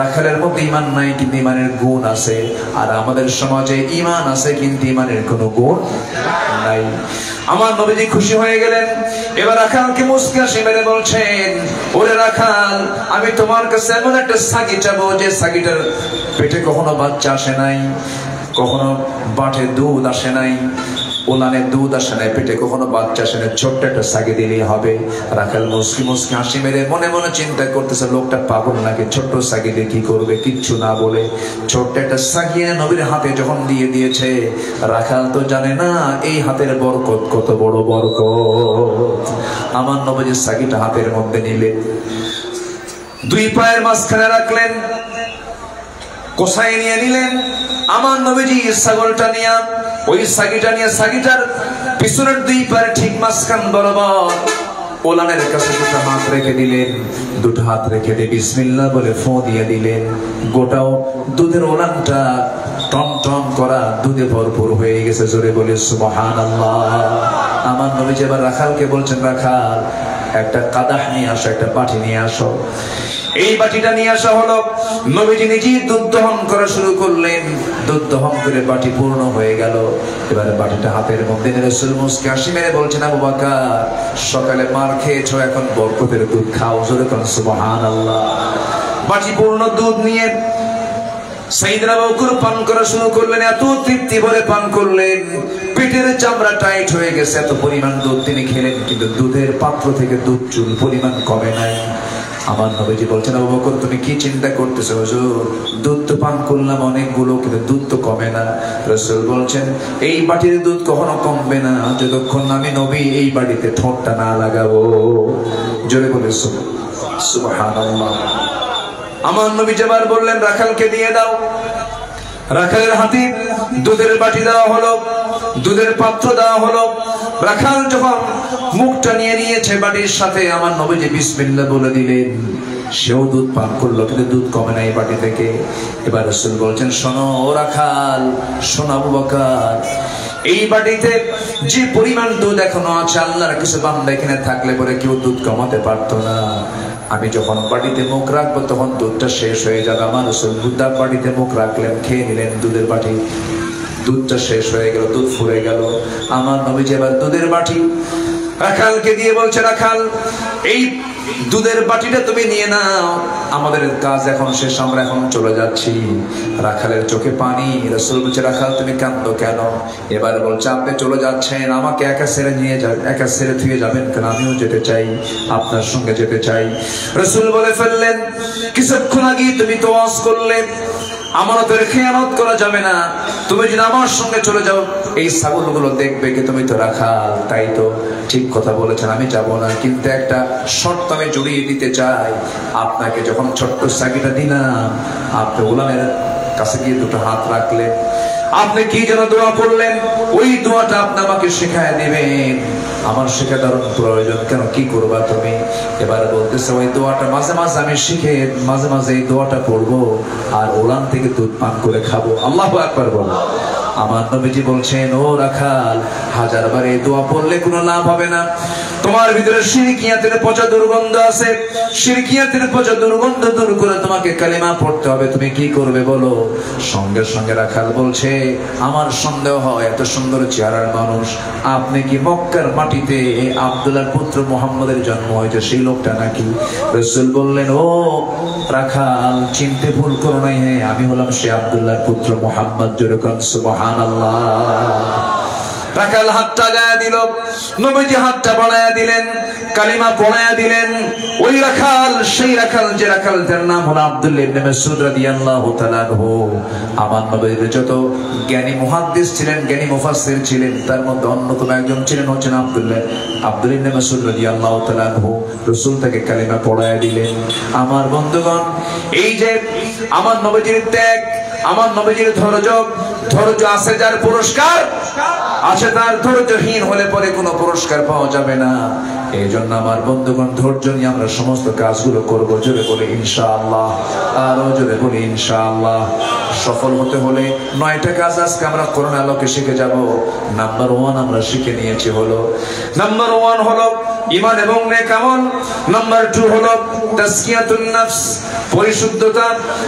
রাখালের মধ্যে ইমান নাই, কিন্তু ইমানের গুণ আছে। আর আমাদের সমাজে ইমান আছে, কিন্তু ইমানের কোনো গুণ নাই। আমার নবীজি খুশি হয়ে গেলেন। এবার রাখালকে মুস্কি হাসি মেরে বলছেন, ওরে রাখাল, আমি তোমার কাছে এমন একটা সাগি চাবো, যে সাগিটার পেটে কখনো বাচ্চা আসে নাই, কখনো বাটে দুধ আসে নাই, ওলানে দুধ আসে নাই, পেটে কখনো বাচ্চা আসে নাই, ছোট্ট একটা সাগি দিলেই হবে। রাখাল মুস্কি মুস্কি হাসি মেরে মনে মনে চিন্তা করতেছে, লোকটা পাগল নাকি, ছোট্ট সাগি দিয়ে কি করবে? কিচ্ছু না বলে ছোট্ট একটা সাগি নবীর হাতে যখন দিয়ে দিয়েছে, রাখাল তো জানে না এই হাতের বরকত কত বড় বরকত। আমার নবী সাগিটা হাতের মধ্যে নিলেন, দুই পায়ের মাঝখানে রাখলেন, কোসায় নিয়ে নিলেন। আমার নবীজি ছাগলটা নিয়ে, ওই সাগিটা নিয়ে, সাগিটার পিছনের দুই পায়ের ঠিক মাঝখান বরাবর ওলানের কাছে দুটো হাত রেখে দিলেন। দুটো হাত রেখে দিয়ে বিসমিল্লাহ বলে ফু দিয়ে দিলেন। গোটাও দুধের ওলানটা টন টন করা দুধে ভরপুর হয়ে গেছে। জোরে বলে সুবহানাল্লাহ। আমার নবীজি এবার রাখালকে বলছেন, রাখাল, একটা কাদাহ নিয়ে আসো, একটা বাটি নিয়ে আসো। এই বাটিটা নিয়ে আসা হলো। নবীজি নিজেই দুধ দহন করা শুরু করলেন। দুধ দহন করে বাটি পূর্ণ হয়ে গেল। এবারে বাটিটা হাতের মধ্যে নিয়ে রাসূল মুস্কি হাসি মেরে বলছেন, আবু বকর, সকালে মার খেয়েছো, এখন বরকতের দুধ খাও। জোরে বলেন সুবহানাল্লাহ। বাটি পূর্ণ দুধ নিয়ে সাইয়েদনা আবু বকর পান করা শুরু করলেন। এত তৃপ্তি ভরে পান করলেন, পেটের চামড়া টাইট হয়ে গেছে। এত পরিমাণ দুধ তিনি খেলেন, কিন্তু দুধের পাত্র থেকে দুধ চুল পরিমাণ কমে নাই। আমার নবীজি বলছেন, আবু বকর, তুমি কি চিন্তা করতেছো? হুজুর, দুধ তো পান করলাম অনেকগুলো, কিন্তু দুধ তো কমে না। রাসূল বলছেন, এই বাটির দুধ কখনো কমবে না যতক্ষণ আমি নবী এই বাড়িতে ঠোঁটটা না লাগাবো। জোরে বলে সুবহানাল্লাহ। আমার নবী যেবার বললেন, রাখালকে দিয়ে দাও। রাখালের হাতে দুধের বাটি দেওয়া হলো, দুধের পাত্র দেওয়া হলো। রাখাল যখন মুখটা নিয়ে নিয়েছে বাটির সাথে, আমার নবীজি বিসমিল্লাহ বলে দিলেন। সেও দুধ পান করলো, কিন্তু দুধ কমে নাই বাটি থেকে। এবার রাসূল বলছেন, শোনো ও রাখাল, শোনো আবু বকর, এই বাটিতে যে পরিমাণ দুধ এখনো আছে, আল্লাহর কিছু বান্দা এখানে থাকলে পরে কেউ দুধ কমাতে পারতো না। আমি যখন বাটিতে মুখ রাখবো তখন দুধটা শেষ হয়ে যাবে। আমার রাসূল দুধটা বাটিতে মুখ রাখলেন, খেয়ে নিলেন দুধের বাটি। দুধটা শেষ হয়ে গেল, দুধ ফুরে গেল। আমার নবীজি এবার দুধের বাটি রাখালকে দিয়ে বলছে, রাখাল, এই দুধের বাটিটা তুমি নিয়ে নাও, আমাদের কাজ এখন শেষ, আমরা এখন চলে যাচ্ছি। রাখালের চোখে পানি। রাসূল বলছে, রাখাল, তুমি কাঁদো কেন? এবার বলছে, আপনি চলে যাচ্ছেন, আমাকে একা ছেড়ে নিয়ে যান, একা ছেড়ে থুয়ে যাবেন কেন? আমিও যেতে চাই, আপনার সঙ্গে যেতে চাই। রাসূল বলে ফেললেন, কিছুক্ষণ আগে তুমি তো ওয়াজ করলে, আমানতের খেয়ানত করা যাবে না। তুমি যদি আমার সঙ্গে চলে যাও, এই ছাগলগুলো দেখবে কি তুমি তো রাখাল, তাই তো ঠিক কথা বলেছেন, আমি যাব না, কিন্তু একটা শর্ত আমি জড়িয়ে দিতে চাই। আপনাকে যখন ছোট্ট সাকিটা দিলাম, আপনি গোলামের কাছে গিয়ে দুটো হাত রাখলেন, আপনি কি যেন দোয়া করলেন, ওই দোয়াটা আপনি আমাকে শেখায় দিবেন। আমার শেখা দেওয়ার প্রয়োজন কেন, কি করবা তুমি? এবার বলতেছে ওই দোয়াটা মাঝে মাঝে আমি শিখে মাঝে মাঝে এই দোয়াটা পড়বো আর ওলান থেকে দুধ পান করে খাবো। আল্লাহু আকবার বলো। আমার নবীজি বলছেন, ও রাখাল, 1000 বার এই দোয়া পড়লে কোনো লাভ হবে না। তোমার ভিতরে শিরকিয়াতের পচা দুর্গন্ধ আছে, শিরকিয়াতের পচা দুর্গন্ধ দূর করে তোমাকে কালিমা পড়তে হবে। তুমি কি করবে বলো? সঙ্গে সঙ্গে রাখাল বলছে, আমার সন্দেহ হয় এত সুন্দর চেহারার মানুষ, আপনি কি মক্কার মাটিতে আব্দুল্লাহর পুত্র মুহাম্মদের জন্ম হয়েছে সেই লোকটা নাকি? রাসূল বললেন, ও রাখাল, চিনতে ভুল করো নাই, হ্যাঁ আমি হলাম সে আব্দুল্লাহর পুত্র মুহাম্মদ। জোরে কোন সুবহানাল্লাহ। রাখাল হাতটা গায়ে দিল, নবীজি হাতটা বাড়ায়া দিলেন, কালিমা পড়ায়া দিলেন। ওই রাখাল সেই রাখাল যে রাখালটার নাম হলো আব্দুল্লাহ ইবনে মাসউদ রাদিয়াল্লাহু তাআলা আনহু। আমার নবীর যত জ্ঞানী মুহাদ্দিস ছিলেন, জ্ঞানী মুফাসসির ছিলেন, তার মধ্যে অন্যতম একজন ছিলেন হচ্ছেন আব্দুল্লাহ ইবনে মাসউদ রাদিয়াল্লাহু তাআলা আনহু। রাসূল তাকে কালিমা পড়ায়া দিলেন। আমার বন্ধুগণ, এই যে আমার নবীজির ত্যাগ, আমার নবীজির ধৈর্য আছে যার পুরস্কার আছে, তার ধৈর্যহীন হলে পরে কোনো পুরস্কার পাওয়া যাবে না। এই জন্য আমার বন্ধুগণ, ধৈর্য নিয়ে আমরা সমস্ত কাজগুলো করবো। জোরে বলে ইনশাআল্লাহ, আরো জোরে বলি ইনশাআল্লাহ। সফল হতে হলে 9টা কাজ আজকে আমরা করোনা আলোকে শিখে যাব। নাম্বার 1 আমরা শিখে নিয়েছি হলো, নাম্বার 1 হলো ঈমান এবং নেক আমল। নাম্বার 2 হলো তাসকিয়াতুন নফস, পরিশুদ্ধতা।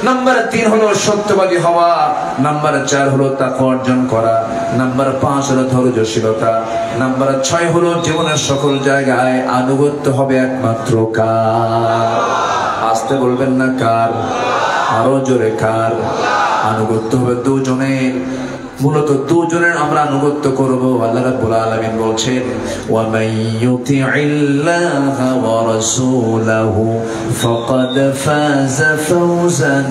নাম্বার 3 হলো সত্যবাদী হওয়া। নাম্বার 4 হলো তাকওয়া অর্জন করা। নাম্বার 5 হলো ধৈর্যশীলতা। নাম্বার 6 হলো জীবনের সকল জায়গায় আনুগত্য হবে একমাত্র কার? আসতে বলবেন না কার, আরো জোরে কার? আনুগত্য হবে দুজনের, মূলত দুজনের আমরা আনুগত্য করব। আল্লাহ রাব্বুল আলামিন বলছেন, ওয়া মান ইউতিইল্লাহা ওয়া রাসূলাহু ফাকাদ ফাযা ফাওজান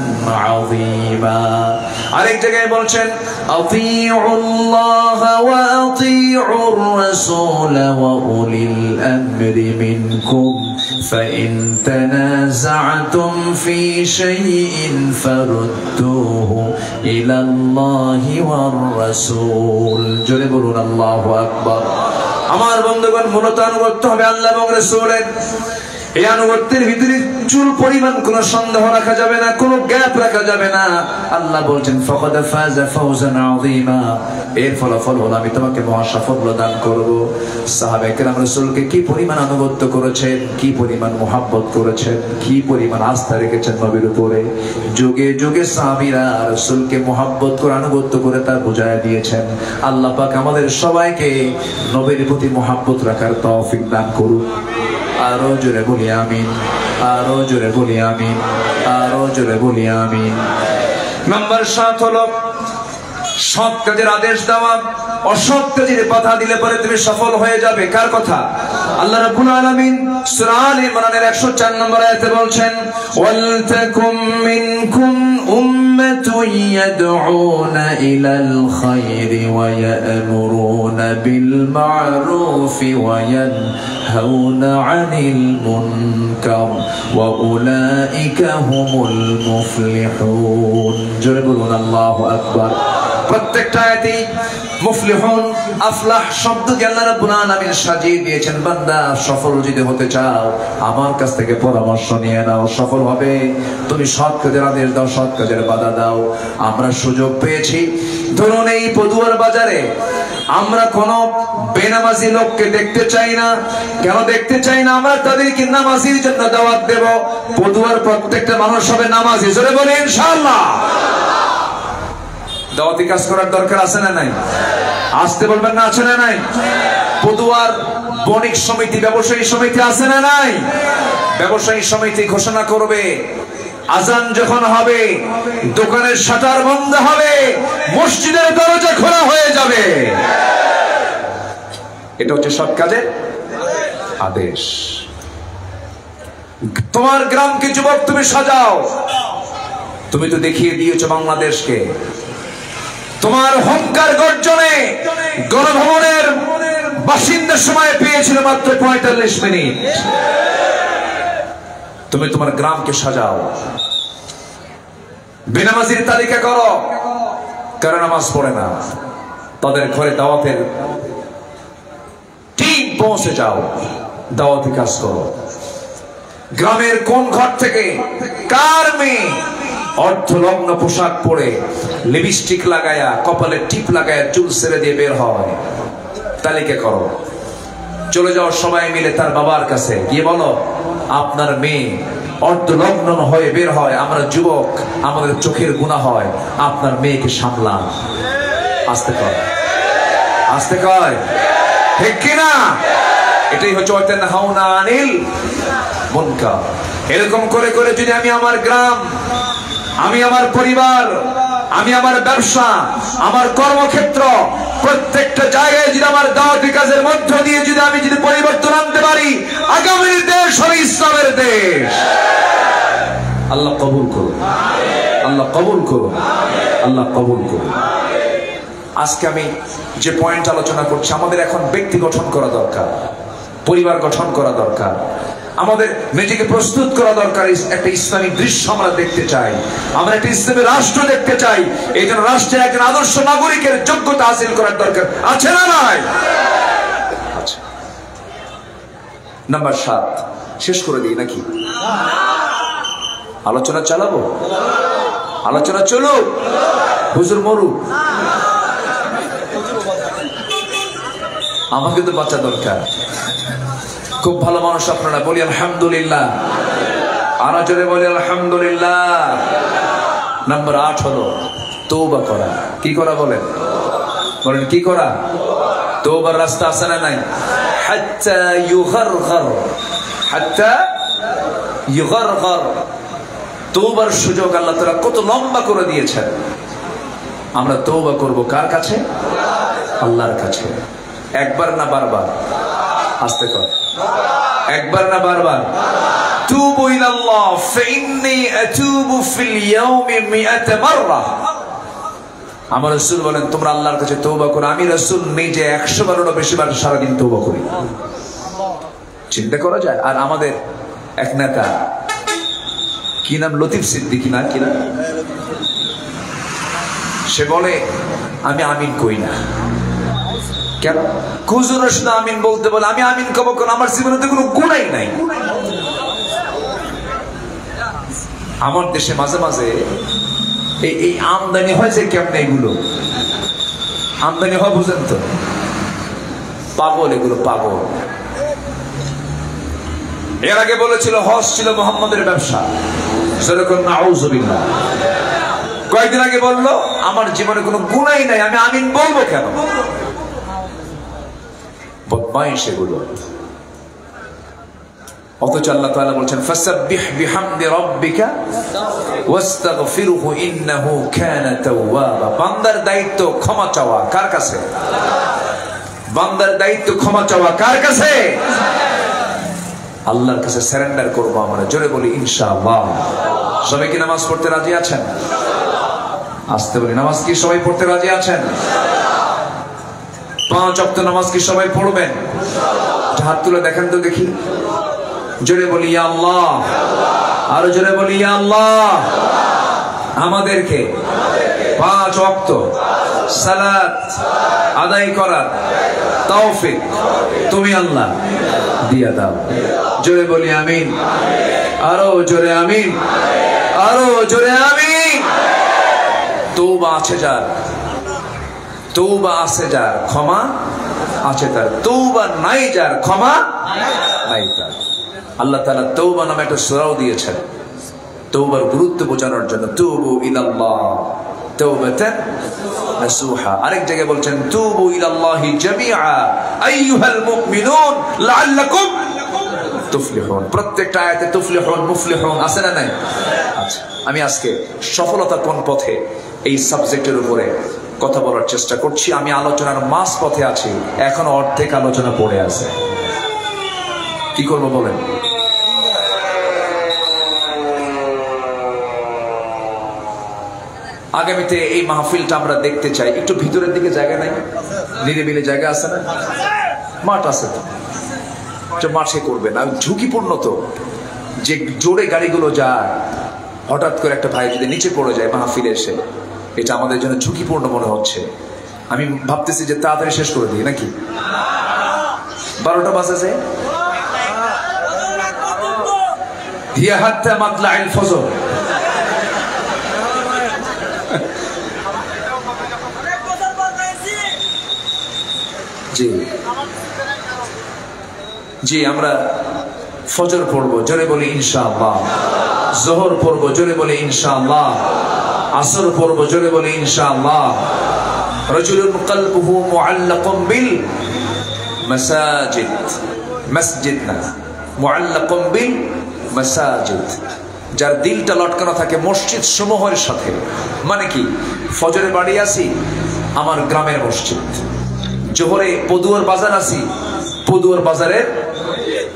আযীমা। আরেক জায়গায় বলছেন, আতিউল্লাহা ওয়া আতিউর রাসূল ওয়া উলিল আমরি মিনকুম فإن تنازعتم في شيء فردوه إلى الله والرسول। জোরে বলুন আল্লাহু আকবার। আমার বন্ধুগণ, মূলত আনুগত্য হবে আল্লাহ এবং রাসূলের। এই আনুগত্যের ভিতরে চুল পরিমাণ কোনো সন্দেহ রাখা যাবে না, কোনো গ্যাপ রাখা যাবে না। আল্লাহ বলছেন, ফাকাদ ফাযা ফাওজান আযীমা, এর ফলাফল হলো আমি তোমাকে মহা সাফল্য দান করব। সাহাবায়ে কেরাম রাসূলকে কি পরিমাণ আনুগত্য করেছেন, কি পরিমাণ মুহাব্বত করেছেন, কি পরিমাণ আস্থা রেখেছেন নবীর উপরে। যুগে যুগে সাহাবীরা রাসূলকে মুহাব্বত করে আনুগত্য করে তা বুঝায়া দিয়েছেন। আল্লাহ পাক আমাদের সবাইকে নবীর প্রতি মুহাব্বত রাখার তৌফিক দান করুন। আরো জোরে বলি আমিন, আরো জোরে বলি আমিন, আরো জোরে বলি আমিন। নাম্বার 7 হলো সৎ কাজের আদেশ দেওয়া। অসৎ কাজের বাধা দিলে পরে তুমি সফল হয়ে যাবে। কার কথা? আল্লাহ রাব্বুল আলামিন সূরা আলে ইমরানের 104 নম্বর আয়াতে বলছেন, ওয়াল তাকুম মিনকুম উম্মাতুন ইয়াদউনা ইলাল খায়রি ওয়া ইয়া'মুরুনা বিল মা'রুফি ওয়া ইয়ানহাউনা আনিল মুনকার ওয়া উলাইকা হুমুল মুফলিহুন। জোরে বলুন আল্লাহু আকবার। প্রত্যেকটা আয়াতে মুফলিহুন, আফলাহ শব্দ আল্লাহ রাব্বুল আলামিন সাজিয়ে দিয়েছেন। বান্দা, সফল যদি হতে চাও আমার কাছ থেকে পরামর্শ নিয়ে নাও, সফল হবে। তুমি সৎ কাজের আদেশ দাও, সৎ কাজের বাধা দাও। আমরা সুযোগ পেয়েছি, ধরুন এই পদুয়ার বাজারে আমরা কোন বেনামাজি লোককে দেখতে চাই না। কেন দেখতে চাই না? আমরা তাদেরকে নামাজির জন্য দাওয়াত দেব। পদুয়ার প্রত্যেকটা মানুষ হবে নামাজি। জোরে বলি ইনশাআল্লাহ। দাওয়াতি কাজ করার দরকার আছে না নাই? আসতে বলবেন না, আছে না নাই? পদুয়ার বণিক সমিতি, ব্যবসায়ী সমিতি আছে না নাই? ব্যবসায়ী সমিতি ঘোষণা করবে, আজান যখন হবে দোকানের শাটার বন্ধ হবে, মসজিদের দরজা খোলা হয়ে যাবে। এটা হচ্ছে সৎ কাজের আদেশ। তোমার গ্রামকে যুবক তুমি সাজাও, তুমি তো দেখিয়ে দিয়েছো বাংলাদেশকে। তোমার হংকার গর্জনে গণভবনের বাসিন্দার সময় পেয়েছিল মাত্র 45 মিনিট। তুমি তোমার গ্রামকে সাজাও, বেনামাজির তালিকা করো, কারণ নামাজ পড়ে না, তাদের ঘরে দাওয়াতের টিম পৌঁছে যাও, দাওয়াতি কাজ করো। গ্রামের কোন ঘর থেকে কার মেয়ে অর্ধলগ্ন পোশাক পরে লিপস্টিক লাগায়া কপালে টিপ লাগায়া চুল ছেড়ে দিয়ে বের হয়, তালিকা করো। চলে যাও সবাই মিলে তার বাবার কাছে গিয়ে বলো, আপনার মেয়ে অর্ধলগ্ন হয়ে বের হয়, আমরা যুবক, আমাদের চোখের গুনাহ হয়, আপনার মেয়েকে সামলান। আস্তে কয়, আস্তে কয়, ঠিক কিনা? এটাই হচ্ছে ওয়াতানহাউনা আনিল মুনকার। এরকম করে করে যদি আমি আমার গ্রাম, আমি আমার পরিবার, আমি আমার ব্যবসা, আমার কর্মক্ষেত্র, প্রত্যেকটা জায়গায় যদি আমার দাওয়াতি কাজের মধ্য দিয়ে যদি আমি যদি পরিবর্তন আনতে পারি, আগামীর দেশ হবে ইসলামের দেশ। আল্লাহ কবুল করুন, আল্লাহ কবুল করুন, আল্লাহ কবুল করুন। আজকে আমি যে পয়েন্ট আলোচনা করছি, আমাদের এখন ব্যক্তি গঠন করা দরকার, পরিবার গঠন করা দরকার, আমাদের নিজেকে প্রস্তুত করা দরকার। একটা ইসলামিক দৃশ্য আমরা দেখতে চাই, আমরা একটা ইসলামী রাষ্ট্র দেখতে চাই। এই জন্য রাষ্ট্রের একজন আদর্শ নাগরিকের যোগ্যতা হাসিল করার দরকার আছে না নাই? আচ্ছা, নাম্বার 7 শেষ করে দিই নাকি? আলোচনা চালাবো, আলোচনা চলুক, হুজুর মরুক, আমাকে তো বাঁচা দরকার। খুব ভালো মানুষ আপনারা, বলি আলহামদুলিল্লাহ, আরো জোরে বলি আলহামদুলিল্লাহ। নাম্বার 8 হলো তওবা করা। কি করা বলেন? বলেন কি করা? তওবার রাস্তা আছে না নাই? হাত্তা ইউগারগার, হাত্তা ইউগারগার। তওবার সুযোগ আল্লাহ তাআলা কত লম্বা করে দিয়েছেন। আমরা তওবা করব কার কাছে? আল্লাহর কাছে। একবার না বারবার? আস্তে কর, একবার না বারবার? তুবু ইলাল্লাহ ফাইন্নী আতুবু ফিল ইয়াউমি 100 মাররা। আমার রাসূল বলেন, তোমরা আল্লাহর কাছে তওবা করো, আমি রাসূল নিজে 100 বারেরও বেশি বার সারা দিন তওবা করি। চিন্তা করা যায়? আর আমাদের এক নেতা, কি নাম, লতিফ সিদ্দিকী না কি না, সে বলে আমি আমিন কই না। কেন? হুজুর শুধু আমিন বলতে বলে, আমি আমিন কব কেন? আমার জীবনে তো কোনো গুনাই নাই। আমার দেশে মাঝে মাঝে এই আমদানি হয় যে কেমনে, এগুলো আমদানি হয় বুঝেন তো, পাগল এগুলো, পাগল। এর আগে বলেছিল হজ ছিল মুহাম্মাদের ব্যবসা, সেরকম নাউযুবিল্লাহ। কয়েকদিন আগে বললো আমার জীবনে কোনো গুনাই নাই, আমি আমিন বলবো কেন? বদমাইশ এগুলো। অথচ আল্লাহ তাআলা বলছেন ফাসাব্বিহ বিহামদি রাব্বিকা ওয়াস্তাগফিরহু ইন্নাহু কানা তাওয়াবা। বান্দার দায়িত্ব ক্ষমা চাওয়া কার কাছে? বান্দার দায়িত্ব ক্ষমা চাওয়া কার কাছে? আল্লাহর কাছে সারেন্ডার করব আমরা। জোরে বলি ইনশাআল্লাহ। সবাই কি নামাজ পড়তে রাজি আছেন? আসতে বলি, নামাজ কি সবাই পড়তে রাজি আছেন? 5 ওয়াক্ত নামাজ কি সবাই পড়বেন? হাত তুলে দেখেন তো দেখি। জোরে বলি ইয়া আল্লাহ, আরো জোরে বলি ইয়া আল্লাহ। আমাদেরকে 5 ওয়াক্ত সালাত আদায় করার তৌফিক তুমি আল্লাহ দিয়া দাও। জোরে বলি আমিন, আরো জোরে আমিন, আরো জোরে আমিন। তওবা আছে যার, তওবা আছে যার, ক্ষমা আছে তার। তওবা নাই যার, ক্ষমা নাই তার। আল্লাহ তাআলা তওবা নামে একটা সূরাও দিয়েছেন তওবার গুরুত্ব বোঝানোর জন্য। তুবু ইলাল্লাহ তাওবাতান নাসুহা। আরেক জায়গায় বলছেন তুবু ইলাল্লাহি জামিআ আইয়ুহাল মুমিনুন লাআল্লাকুম তুফলিহুন। প্রত্যেকটা আয়াতে তুফলিহুন মুফলিহুন আছে না নাই? আচ্ছা, আমি আজকে সফলতা কোন পথে এই সাবজেক্টের উপরে কথা বলার চেষ্টা করছি। আমি আলোচনার মাঝ পথে আছি, এখনো অর্ধেক আলোচনা পড়ে আছে। কি করব বলেন? আগামীতে এই মাহফিলটা আমরা দেখতে চাই। একটু ভিতরের দিকে জায়গা নাই? নিরিবিলি জায়গা আছে না? মাঠ আছে তো মাঠে করবেন। আর ঝুঁকিপূর্ণ তো, যে জোরে গাড়িগুলো যায়, হঠাৎ করে একটা ভাই যদি নিচে পড়ে যায় মাহফিলে এসে, এটা আমাদের জন্য ঝুঁকিপূর্ণ মনে হচ্ছে। আমি ভাবতেছি যে তাড়াতাড়ি শেষ করে দিই নাকি? 12টা বাজেছে। হিয়া হাত্তা মাতলাইল ফজর। জি জি, আমরা ফজর পড়বো, জোরে বলি ইনশাআল্লাহ। যোহর পড়বো, জোরে বলি ইনশাআল্লাহ। আসর পড়বো, জোরে বলি ইনশাআল্লাহ। রাজুলুন কলবুহু মুআল্লাকুম বিল মাসাজিদ, মসজিদ না, মুআল্লাকুম বিল মাসাজিদ, যার দিলটা লটকানো থাকে মসজিদ সমূহের সাথে। মানে কি, ফজরে বাড়ি আসি, আমার গ্রামের মসজিদ। জোহরে পদুয়ার বাজার আসি, পদুয়ার বাজারের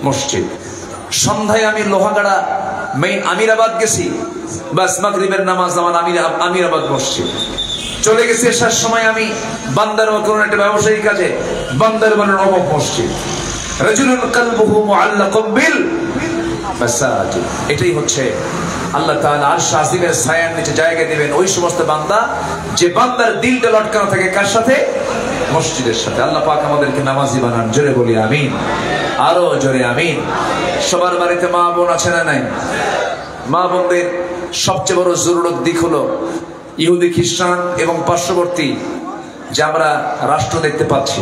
মসজিদ। সন্ধ্যায় আমি লোহাগাড়া মেইন আমিরাবাদ গেছি, বাস মাগরিবের নামাজ আমার আমিরাবাদ মসজিদ। চলে গেছি এসার সময় আমি বান্দারবান কোন একটা ব্যবসায়ী কাজে, বান্দারবানের অমুক মসজিদ। রাজুলুন কলবুহু মুআল্লাকুম বিল মাসাজিদ। এটাই হচ্ছে আল্লাহ তাআলা আরশ আজিমের ছায়ার নিচে জায়গা দিবেন ওই সমস্ত বান্দা, যে বান্দার দিলটা লটকানো থাকে কার সাথে? মসজিদের সাথে। আল্লাহ পাক আমাদেরকে নামাজি বানান, জোরে বলি আমিন, আরো জোরে আমিন। সবার বাড়িতে মা বোন আছে না নাই? মা বোনদের সবচেয়ে বড় জরুরত দিক হলো ইহুদি খ্রিস্টান এবং পার্শ্ববর্তী যে আমরা রাষ্ট্র দেখতে পাচ্ছি,